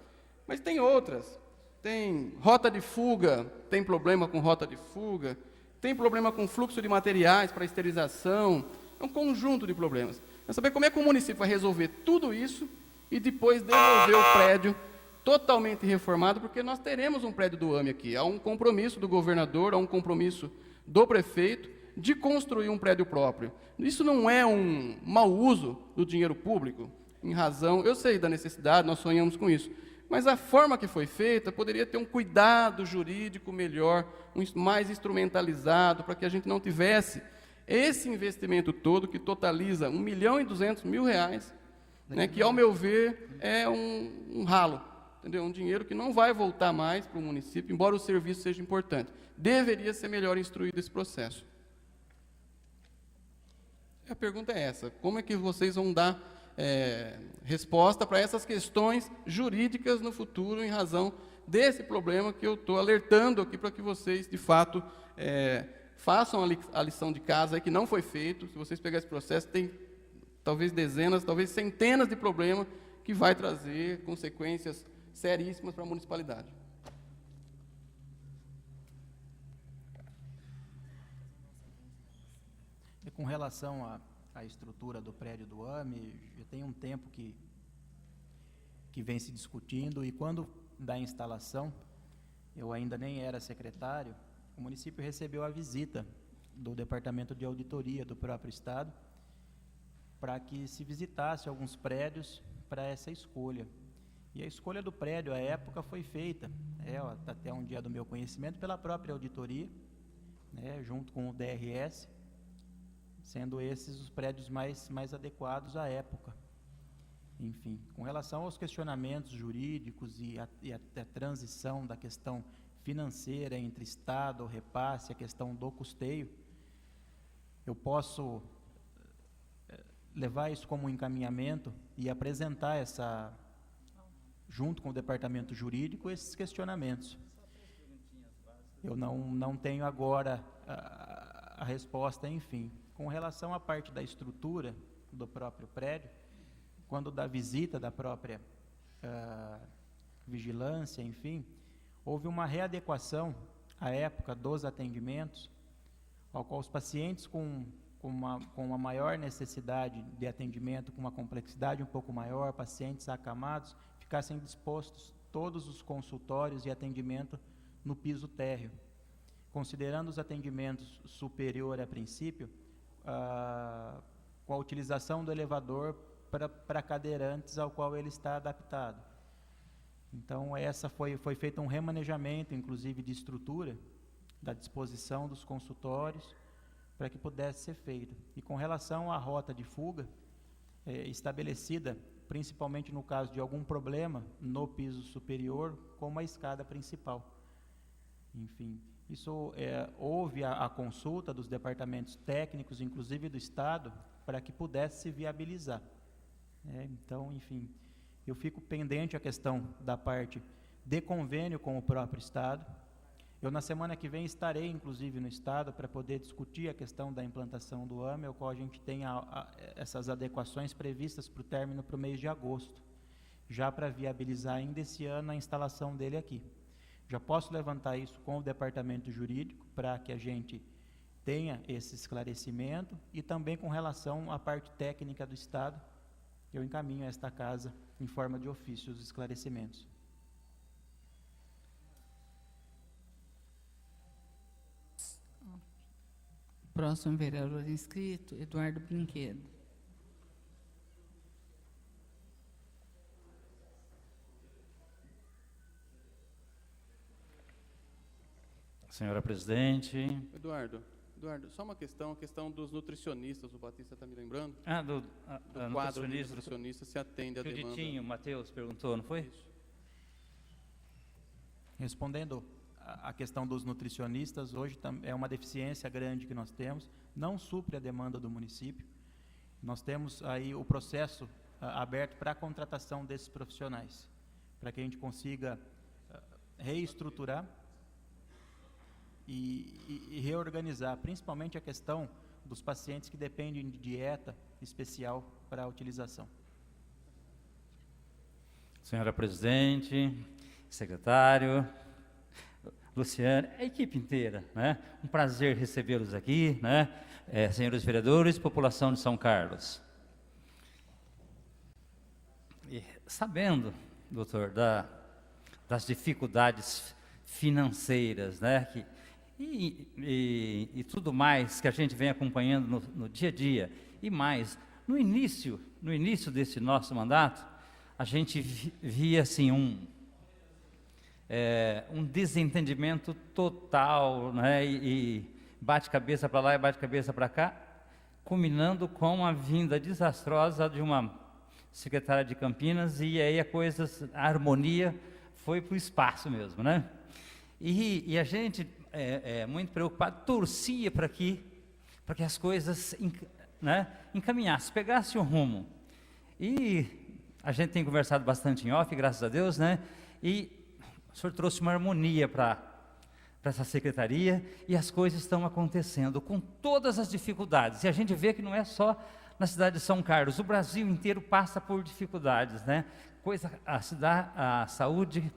Mas tem outras. Tem rota de fuga, tem problema com rota de fuga, tem problema com fluxo de materiais para esterilização, é um conjunto de problemas. Quer saber como é que o município vai resolver tudo isso e depois devolver o prédio totalmente reformado, porque nós teremos um prédio do AME aqui. Há um compromisso do governador, há um compromisso do prefeito de construir um prédio próprio. Isso não é um mau uso do dinheiro público, em razão, eu sei da necessidade, nós sonhamos com isso, mas a forma que foi feita poderia ter um cuidado jurídico melhor, mais instrumentalizado, para que a gente não tivesse esse investimento todo, que totaliza R$ 1.200.000, que, ao meu ver, é um ralo, entendeu? Um dinheiro que não vai voltar mais para o município, embora o serviço seja importante. Deveria ser melhor instruído esse processo. A pergunta é essa: como é que vocês vão dar resposta para essas questões jurídicas no futuro, em razão desse problema que eu estou alertando aqui, para que vocês, de fato, façam a lição de casa, que não foi feito. Se vocês pegarem esse processo, tem talvez dezenas, talvez centenas de problemas que vai trazer consequências seríssimas para a municipalidade. E com relação à estrutura do prédio do AME, já tem um tempo que vem se discutindo, e quando da instalação, eu ainda nem era secretário, o município recebeu a visita do Departamento de Auditoria do próprio Estado, para que se visitasse alguns prédios para essa escolha. E a escolha do prédio, à época, foi feita, até um dia do meu conhecimento, pela própria auditoria, junto com o DRS, sendo esses os prédios mais adequados à época. Enfim, com relação aos questionamentos jurídicos e a transição da questão financeira entre Estado, o repasse, a questão do custeio, eu posso levar isso como um encaminhamento e apresentar junto com o departamento jurídico, esses questionamentos. Eu não tenho agora a resposta, enfim. Com relação à parte da estrutura do próprio prédio, quando da visita da própria vigilância, enfim, houve uma readequação à época dos atendimentos, ao qual os pacientes com uma maior necessidade de atendimento, com uma complexidade um pouco maior, pacientes acamados, ficassem dispostos todos os consultórios e atendimento no piso térreo. Considerando os atendimentos superior a princípio, com a utilização do elevador para cadeirantes ao qual ele está adaptado. Então, foi feito um remanejamento, inclusive, de estrutura, da disposição dos consultórios, para que pudesse ser feito. E com relação à rota de fuga, estabelecida, principalmente no caso de algum problema no piso superior, com uma escada principal. Enfim, isso houve a consulta dos departamentos técnicos, inclusive do Estado, para que pudesse se viabilizar. Então, enfim, eu fico pendente a questão da parte de convênio com o próprio Estado. Eu, na semana que vem, estarei, inclusive, no Estado para poder discutir a questão da implantação do AME, ao qual a gente tem essas adequações previstas para o término para o mês de agosto, já para viabilizar ainda esse ano a instalação dele aqui. Já posso levantar isso com o departamento jurídico para que a gente tenha esse esclarecimento, e também com relação à parte técnica do Estado, eu encaminho a esta casa em forma de ofício os esclarecimentos. Próximo vereador inscrito, Eduardo Brinquedo. Senhora presidente. Eduardo, só uma questão, a questão dos nutricionistas, o Batista está me lembrando. Do quadro nutricionista se atende à que demanda. o Ditinho, Matheus, perguntou, não foi? Isso. Respondendo a questão dos nutricionistas, hoje é uma deficiência grande que nós temos, não supre a demanda do município. Nós temos aí o processo aberto para a contratação desses profissionais, para que a gente consiga reestruturar e reorganizar, principalmente a questão dos pacientes que dependem de dieta especial para a utilização. Senhora presidente, secretário, Luciane, a equipe inteira, né? Um prazer recebê-los aqui, né? Senhores vereadores, população de São Carlos. E, sabendo, doutor, das dificuldades financeiras, né? E tudo mais que a gente vem acompanhando no dia a dia, e mais, no início desse nosso mandato, a gente via assim um desentendimento total, né, e bate cabeça para lá e bate cabeça para cá, culminando com a vinda desastrosa de uma secretária de Campinas, e aí a harmonia foi para o espaço mesmo, né? E a gente, muito preocupado, torcia para que as coisas encaminhassem, pegassem o rumo. E a gente tem conversado bastante em off, graças a Deus, né? E o senhor trouxe uma harmonia para essa secretaria, e as coisas estão acontecendo com todas as dificuldades. E a gente vê que não é só na cidade de São Carlos, o Brasil inteiro passa por dificuldades, né? A saúde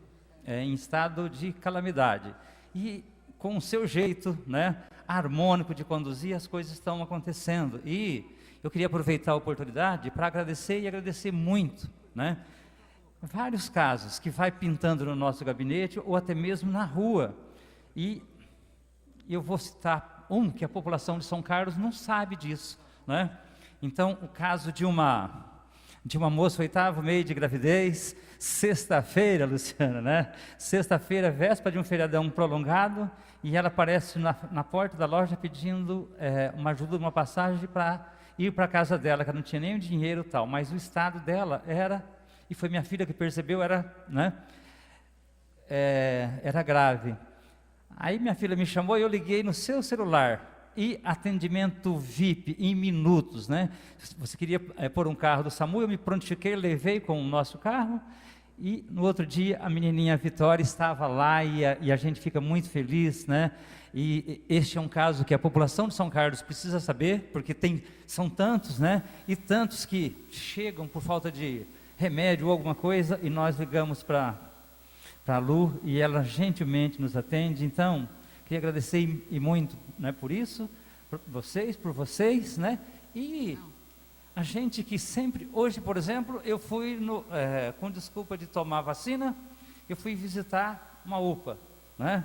em estado de calamidade. E com o seu jeito, né, harmônico de conduzir, as coisas estão acontecendo. E eu queria aproveitar a oportunidade para agradecer muito, né? Vários casos que vai pintando no nosso gabinete ou até mesmo na rua. E eu vou citar que a população de São Carlos não sabe disso, né? Então, o caso de uma moça, 8º mês de gravidez, sexta-feira, Luciana, né? Sexta-feira, véspera de um feriadão prolongado, e ela aparece na porta da loja pedindo uma ajuda, uma passagem para ir para a casa dela, que ela não tinha nem o dinheiro e tal, mas o estado dela era, e foi minha filha que percebeu, era grave. Aí minha filha me chamou e eu liguei no seu celular, e atendimento VIP em minutos, né? Você queria pôr um carro do SAMU, eu me prontifiquei, levei com o nosso carro, e no outro dia a menininha Vitória estava lá, e a gente fica muito feliz, né? E este é um caso que a população de São Carlos precisa saber, porque são tantos, né? E tantos que chegam por falta de remédio ou alguma coisa, e nós ligamos para a Lu, e ela gentilmente nos atende. Então, queria agradecer e muito, né, por isso, por vocês, né? E a gente que sempre, hoje, por exemplo, eu fui, com desculpa de tomar vacina, eu fui visitar uma UPA, né?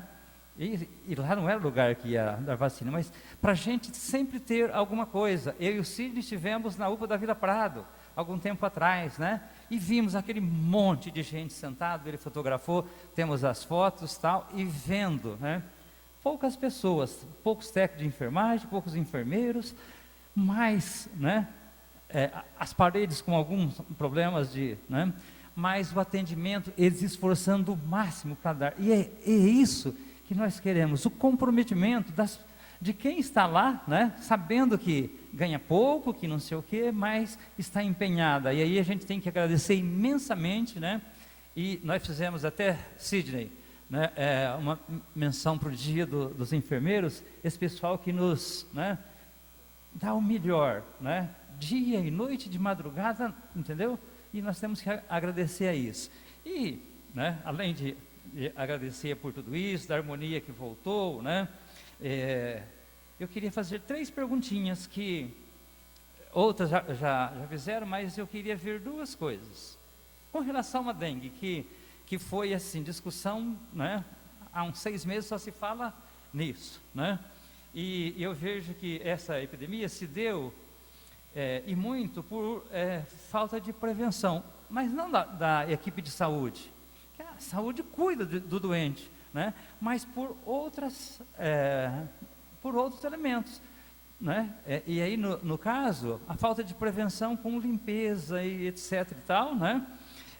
E lá não era o lugar que ia dar vacina, mas para a gente sempre ter alguma coisa. Eu e o Sidney estivemos na UPA da Vila Prado, algum tempo atrás, né? E vimos aquele monte de gente sentado, ele fotografou, temos as fotos, tal, e vendo, né? Poucas pessoas, poucos técnicos de enfermagem, poucos enfermeiros, mas, né, as paredes com alguns problemas né, mas o atendimento, eles esforçando o máximo para dar. E é isso que nós queremos, o comprometimento de quem está lá, né, sabendo que ganha pouco, que não sei o quê, mas está empenhada. E aí a gente tem que agradecer imensamente, né? E nós fizemos até, Sidney, né, uma menção para o dia dos enfermeiros, esse pessoal que nos, né, dá o melhor, né, dia e noite, de madrugada, entendeu? E nós temos que agradecer a isso. E, né, além de agradecer por tudo isso, da harmonia que voltou, né, eu queria fazer 3 perguntinhas que outras já fizeram, mas eu queria ver 2 coisas. Com relação à dengue, que foi assim, discussão, né? Há uns 6 meses só se fala nisso, né? E eu vejo que essa epidemia se deu, e muito, por falta de prevenção, mas não da equipe de saúde, que a saúde cuida do doente, né? Mas por outros elementos, né? E aí, no caso, a falta de prevenção com limpeza e etc. e tal, né?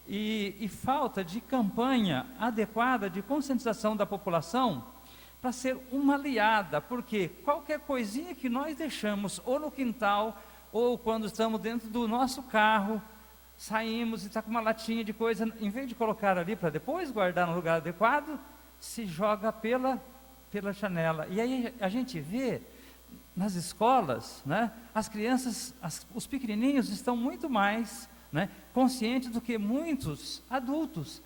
E falta de campanha adequada de conscientização da população para ser uma aliada, porque qualquer coisinha que nós deixamos ou no quintal, ou quando estamos dentro do nosso carro, saímos e está com uma latinha de coisa, em vez de colocar ali para depois guardar no lugar adequado, se joga pela janela. E aí a gente vê nas escolas, né, as crianças, os pequenininhos estão muito mais, né, conscientes do que muitos adultos.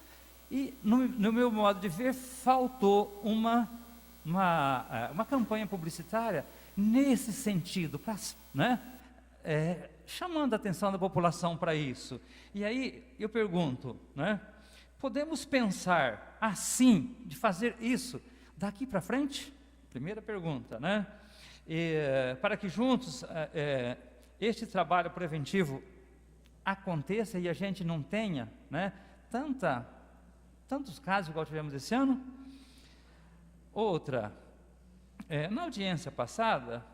E no meu modo de ver, faltou uma campanha publicitária nesse sentido, né, chamando a atenção da população para isso. E aí eu pergunto, né, podemos pensar assim, de fazer isso daqui para frente? Primeira pergunta, né? Para que juntos este trabalho preventivo aconteça e a gente não tenha, né, tantos casos igual tivemos esse ano. Outra, na audiência passada,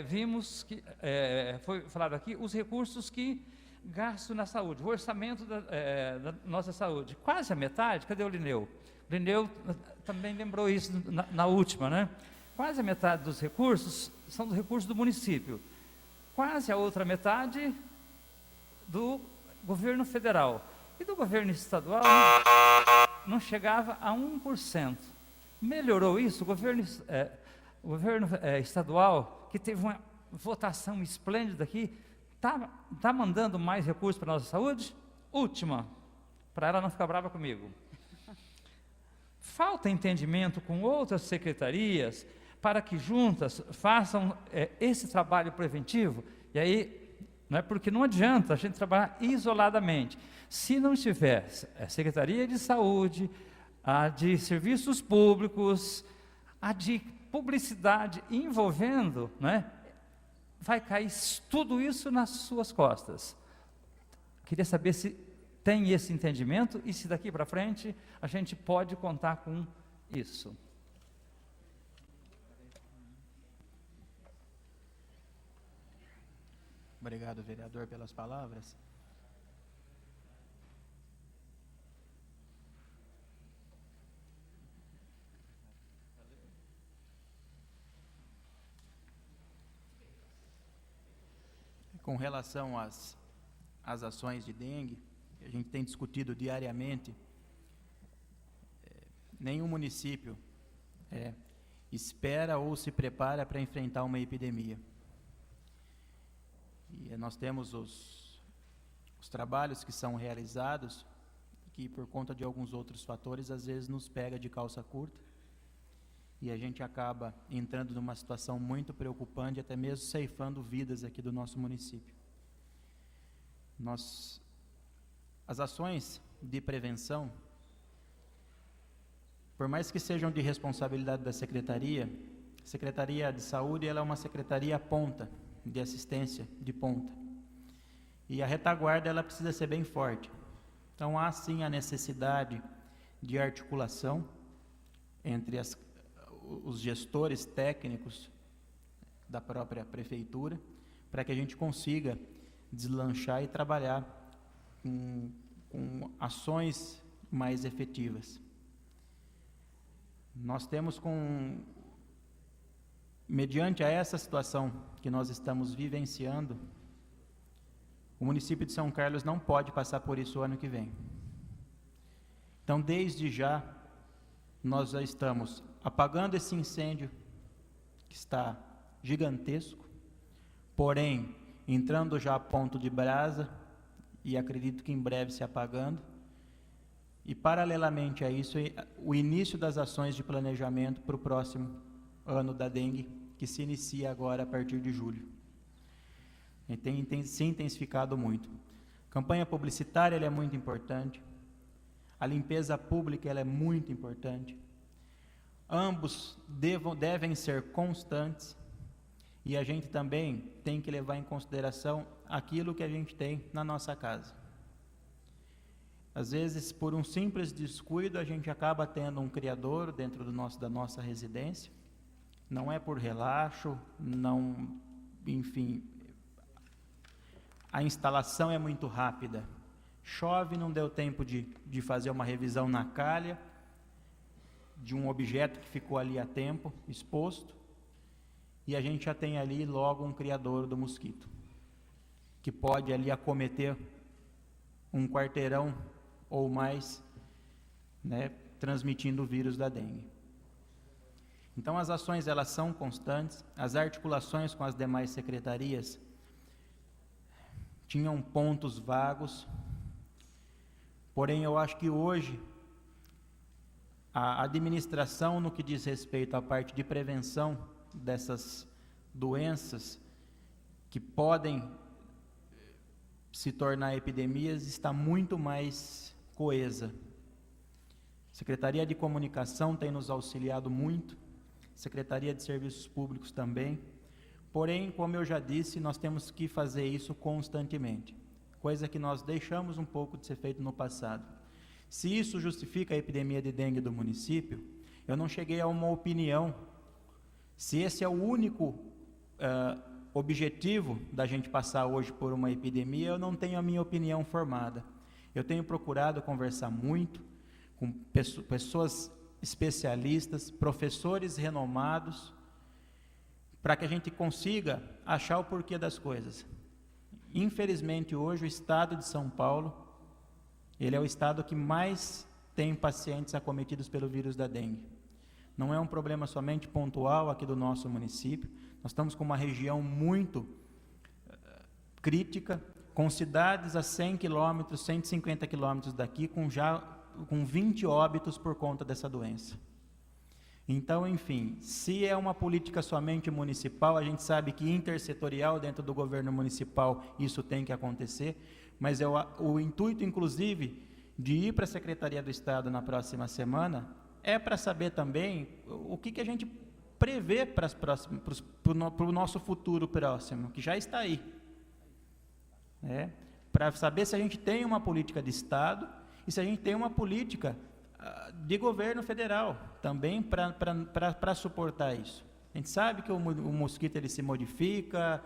vimos que foi falado aqui os recursos que gasto na saúde, o orçamento da nossa saúde, quase a metade. Cadê o Lineu? O Lineu também lembrou isso na última, né? Quase a metade dos recursos são dos recursos do município, quase a outra metade do governo federal, e do governo estadual não chegava a 1%. Melhorou isso? O governo estadual, que teve uma votação esplêndida aqui, está mandando mais recursos para a nossa saúde? Última, para ela não ficar brava comigo. Falta entendimento com outras secretarias para que juntas façam esse trabalho preventivo. E aí, não é porque não adianta a gente trabalhar isoladamente. Se não tiver a Secretaria de Saúde, a de Serviços Públicos, a de Publicidade envolvendo, né, vai cair tudo isso nas suas costas. Queria saber se tem esse entendimento e se daqui para frente a gente pode contar com isso. Obrigado, vereador, pelas palavras. Com relação às ações de dengue, que a gente tem discutido diariamente, nenhum município espera ou se prepara para enfrentar uma epidemia. E nós temos os trabalhos que são realizados, que por conta de alguns outros fatores, às vezes nos pega de calça curta, e a gente acaba entrando numa situação muito preocupante, até mesmo ceifando vidas aqui do nosso município. As ações de prevenção, por mais que sejam de responsabilidade da Secretaria, a Secretaria de Saúde ela é uma secretaria ponta, de assistência de ponta. E a retaguarda ela precisa ser bem forte. Então há sim a necessidade de articulação entre os gestores técnicos da própria prefeitura, para que a gente consiga deslanchar e trabalhar com ações mais efetivas. Nós temos mediante a essa situação que nós estamos vivenciando, o município de São Carlos não pode passar por isso o ano que vem. Então, desde já, nós já estamos apagando esse incêndio que está gigantesco, porém, entrando já a ponto de brasa, e acredito que em breve se apagando, e paralelamente a isso, o início das ações de planejamento para o próximo ano da dengue, que se inicia agora a partir de julho. E tem se intensificado muito. A campanha publicitária ela é muito importante, a limpeza pública ela é muito importante, ambos devem ser constantes, e a gente também tem que levar em consideração aquilo que a gente tem na nossa casa. Às vezes, por um simples descuido, a gente acaba tendo um criadouro dentro da nossa residência. Não é por relaxo, não, enfim, a instalação é muito rápida. Chove, não deu tempo de fazer uma revisão na calha de um objeto que ficou ali há tempo exposto, e a gente já tem ali logo um criadouro do mosquito, que pode ali acometer um quarteirão ou mais, né, transmitindo o vírus da dengue. Então, as ações, elas são constantes, as articulações com as demais secretarias tinham pontos vagos, porém, eu acho que hoje, a administração, no que diz respeito à parte de prevenção dessas doenças que podem se tornar epidemias, está muito mais coesa. A Secretaria de Comunicação tem nos auxiliado muito, Secretaria de Serviços Públicos também, porém, como eu já disse, nós temos que fazer isso constantemente, coisa que nós deixamos um pouco de ser feito no passado. Se isso justifica a epidemia de dengue do município, eu não cheguei a uma opinião. Se esse é o único objetivo da gente passar hoje por uma epidemia, eu não tenho a minha opinião formada. Eu tenho procurado conversar muito com pessoas especialistas, professores renomados, para que a gente consiga achar o porquê das coisas. Infelizmente, hoje, o estado de São Paulo, ele é o estado que mais tem pacientes acometidos pelo vírus da dengue. Não é um problema somente pontual aqui do nosso município, nós estamos com uma região muito crítica, com cidades a 100 quilômetros, 150 quilômetros daqui, com 20 óbitos por conta dessa doença. Então, enfim, se é uma política somente municipal, a gente sabe que intersetorial dentro do governo municipal isso tem que acontecer, mas o intuito, inclusive, de ir para a Secretaria do Estado na próxima semana é para saber também o que a gente prevê para o nosso futuro próximo, que já está aí. Para saber se a gente tem uma política de Estado e se a gente tem uma política de governo federal também para suportar isso. A gente sabe que o mosquito ele se modifica,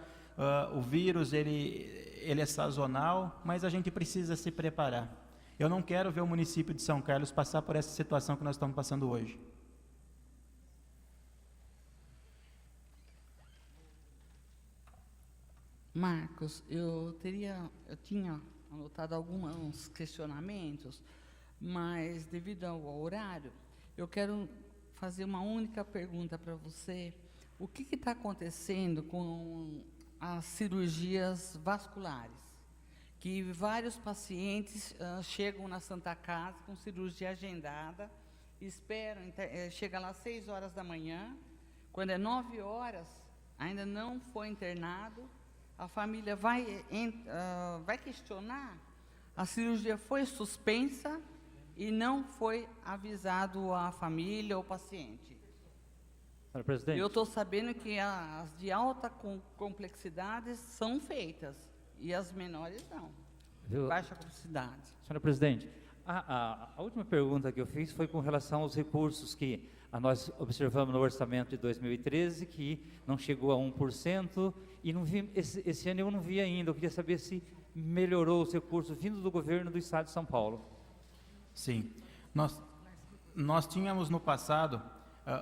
o vírus ele é sazonal, mas a gente precisa se preparar. Eu não quero ver o município de São Carlos passar por essa situação que nós estamos passando hoje. Marcos, eu tinha anotado alguns questionamentos, mas devido ao horário, eu quero fazer uma única pergunta para você. O que está acontecendo com as cirurgias vasculares? Que vários pacientes chegam na Santa Casa com cirurgia agendada, esperam, chega lá às 6 horas da manhã, quando é 9 horas, ainda não foi internado, a família vai questionar, a cirurgia foi suspensa e não foi avisado a família ou paciente. Senhora presidente. Eu estou sabendo que as de alta complexidade são feitas e as menores não. Baixa complexidade. Senhora presidente, a última pergunta que eu fiz foi com relação aos recursos que nós observamos no orçamento de 2013, que não chegou a 1%, e não vi, esse ano eu não vi ainda. Eu queria saber se melhorou os recursos vindos do governo do Estado de São Paulo. Sim. Nós tínhamos no passado,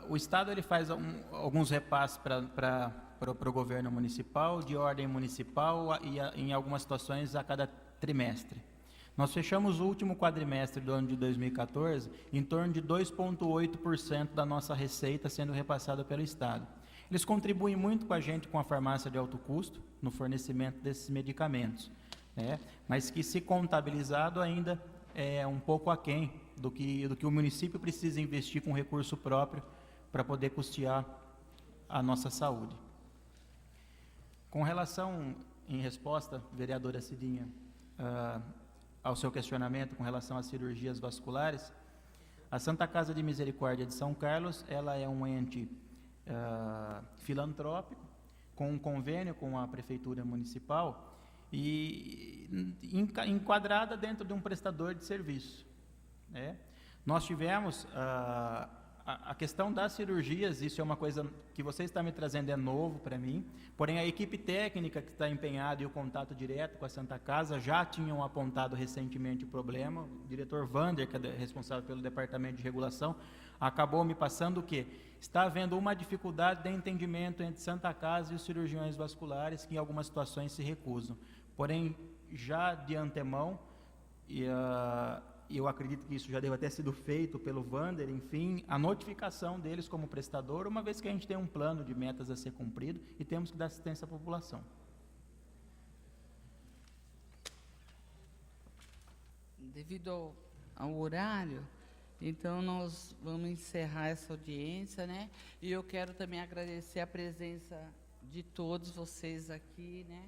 o Estado ele faz alguns repasses para o governo municipal, de ordem municipal, e em algumas situações a cada trimestre. Nós fechamos o último quadrimestre do ano de 2014 em torno de 2,8% da nossa receita sendo repassada pelo Estado. Eles contribuem muito com a gente, com a farmácia de alto custo, no fornecimento desses medicamentos, mas que, se contabilizado, ainda é um pouco aquém do que o município precisa investir com recurso próprio para poder custear a nossa saúde. Com relação, em resposta, vereadora Cidinha, ao seu questionamento com relação às cirurgias vasculares, A Santa Casa de Misericórdia de São Carlos, ela é um ente filantrópico, com um convênio com a Prefeitura Municipal e enquadrada dentro de um prestador de serviço, né? Nós tivemos a questão das cirurgias, isso é uma coisa que você está me trazendo, é novo para mim, porém a equipe técnica que está empenhada e o contato direto com a Santa Casa já tinham apontado recentemente o problema. O diretor Vander, que é responsável pelo departamento de regulação, acabou me passando que está havendo uma dificuldade de entendimento entre Santa Casa e os cirurgiões vasculares, que em algumas situações se recusam. Porém, já de antemão, eu acredito que isso já deve ter sido feito pelo Vander, enfim, a notificação deles como prestador, uma vez que a gente tem um plano de metas a ser cumprido e temos que dar assistência à população. Devido ao horário, então nós vamos encerrar essa audiência, né? E eu quero também agradecer a presença de todos vocês aqui, né?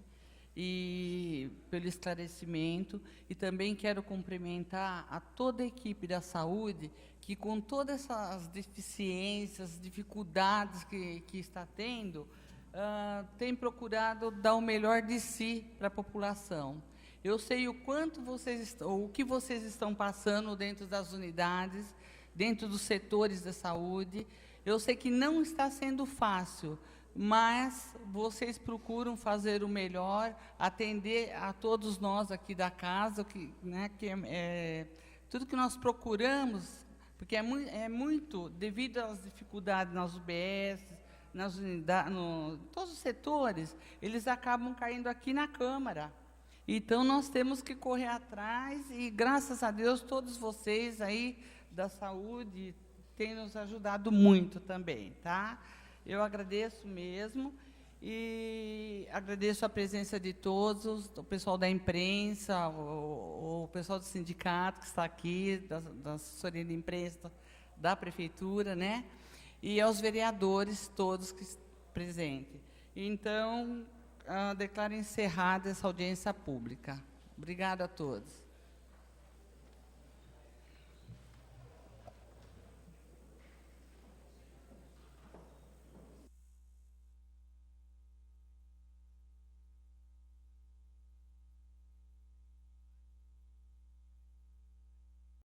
E pelo esclarecimento, e também quero cumprimentar a toda a equipe da saúde, que com todas essas deficiências, dificuldades que está tendo, tem procurado dar o melhor de si para a população. Eu sei o quanto o que vocês estão passando dentro das unidades, dentro dos setores da saúde. Eu sei que não está sendo fácil, mas vocês procuram fazer o melhor, atender a todos nós aqui da casa, tudo que nós procuramos, porque é muito devido às dificuldades nas UBS, nas unidades, todos os setores, eles acabam caindo aqui na Câmara. Então, nós temos que correr atrás e, graças a Deus, todos vocês aí da saúde têm nos ajudado muito também, tá? Eu agradeço mesmo e agradeço a presença de todos, o pessoal da imprensa, o pessoal do sindicato que está aqui, da assessoria de imprensa da Prefeitura, né? E aos vereadores todos que estão presentes. Então, declaro encerrada essa audiência pública. Obrigada a todos.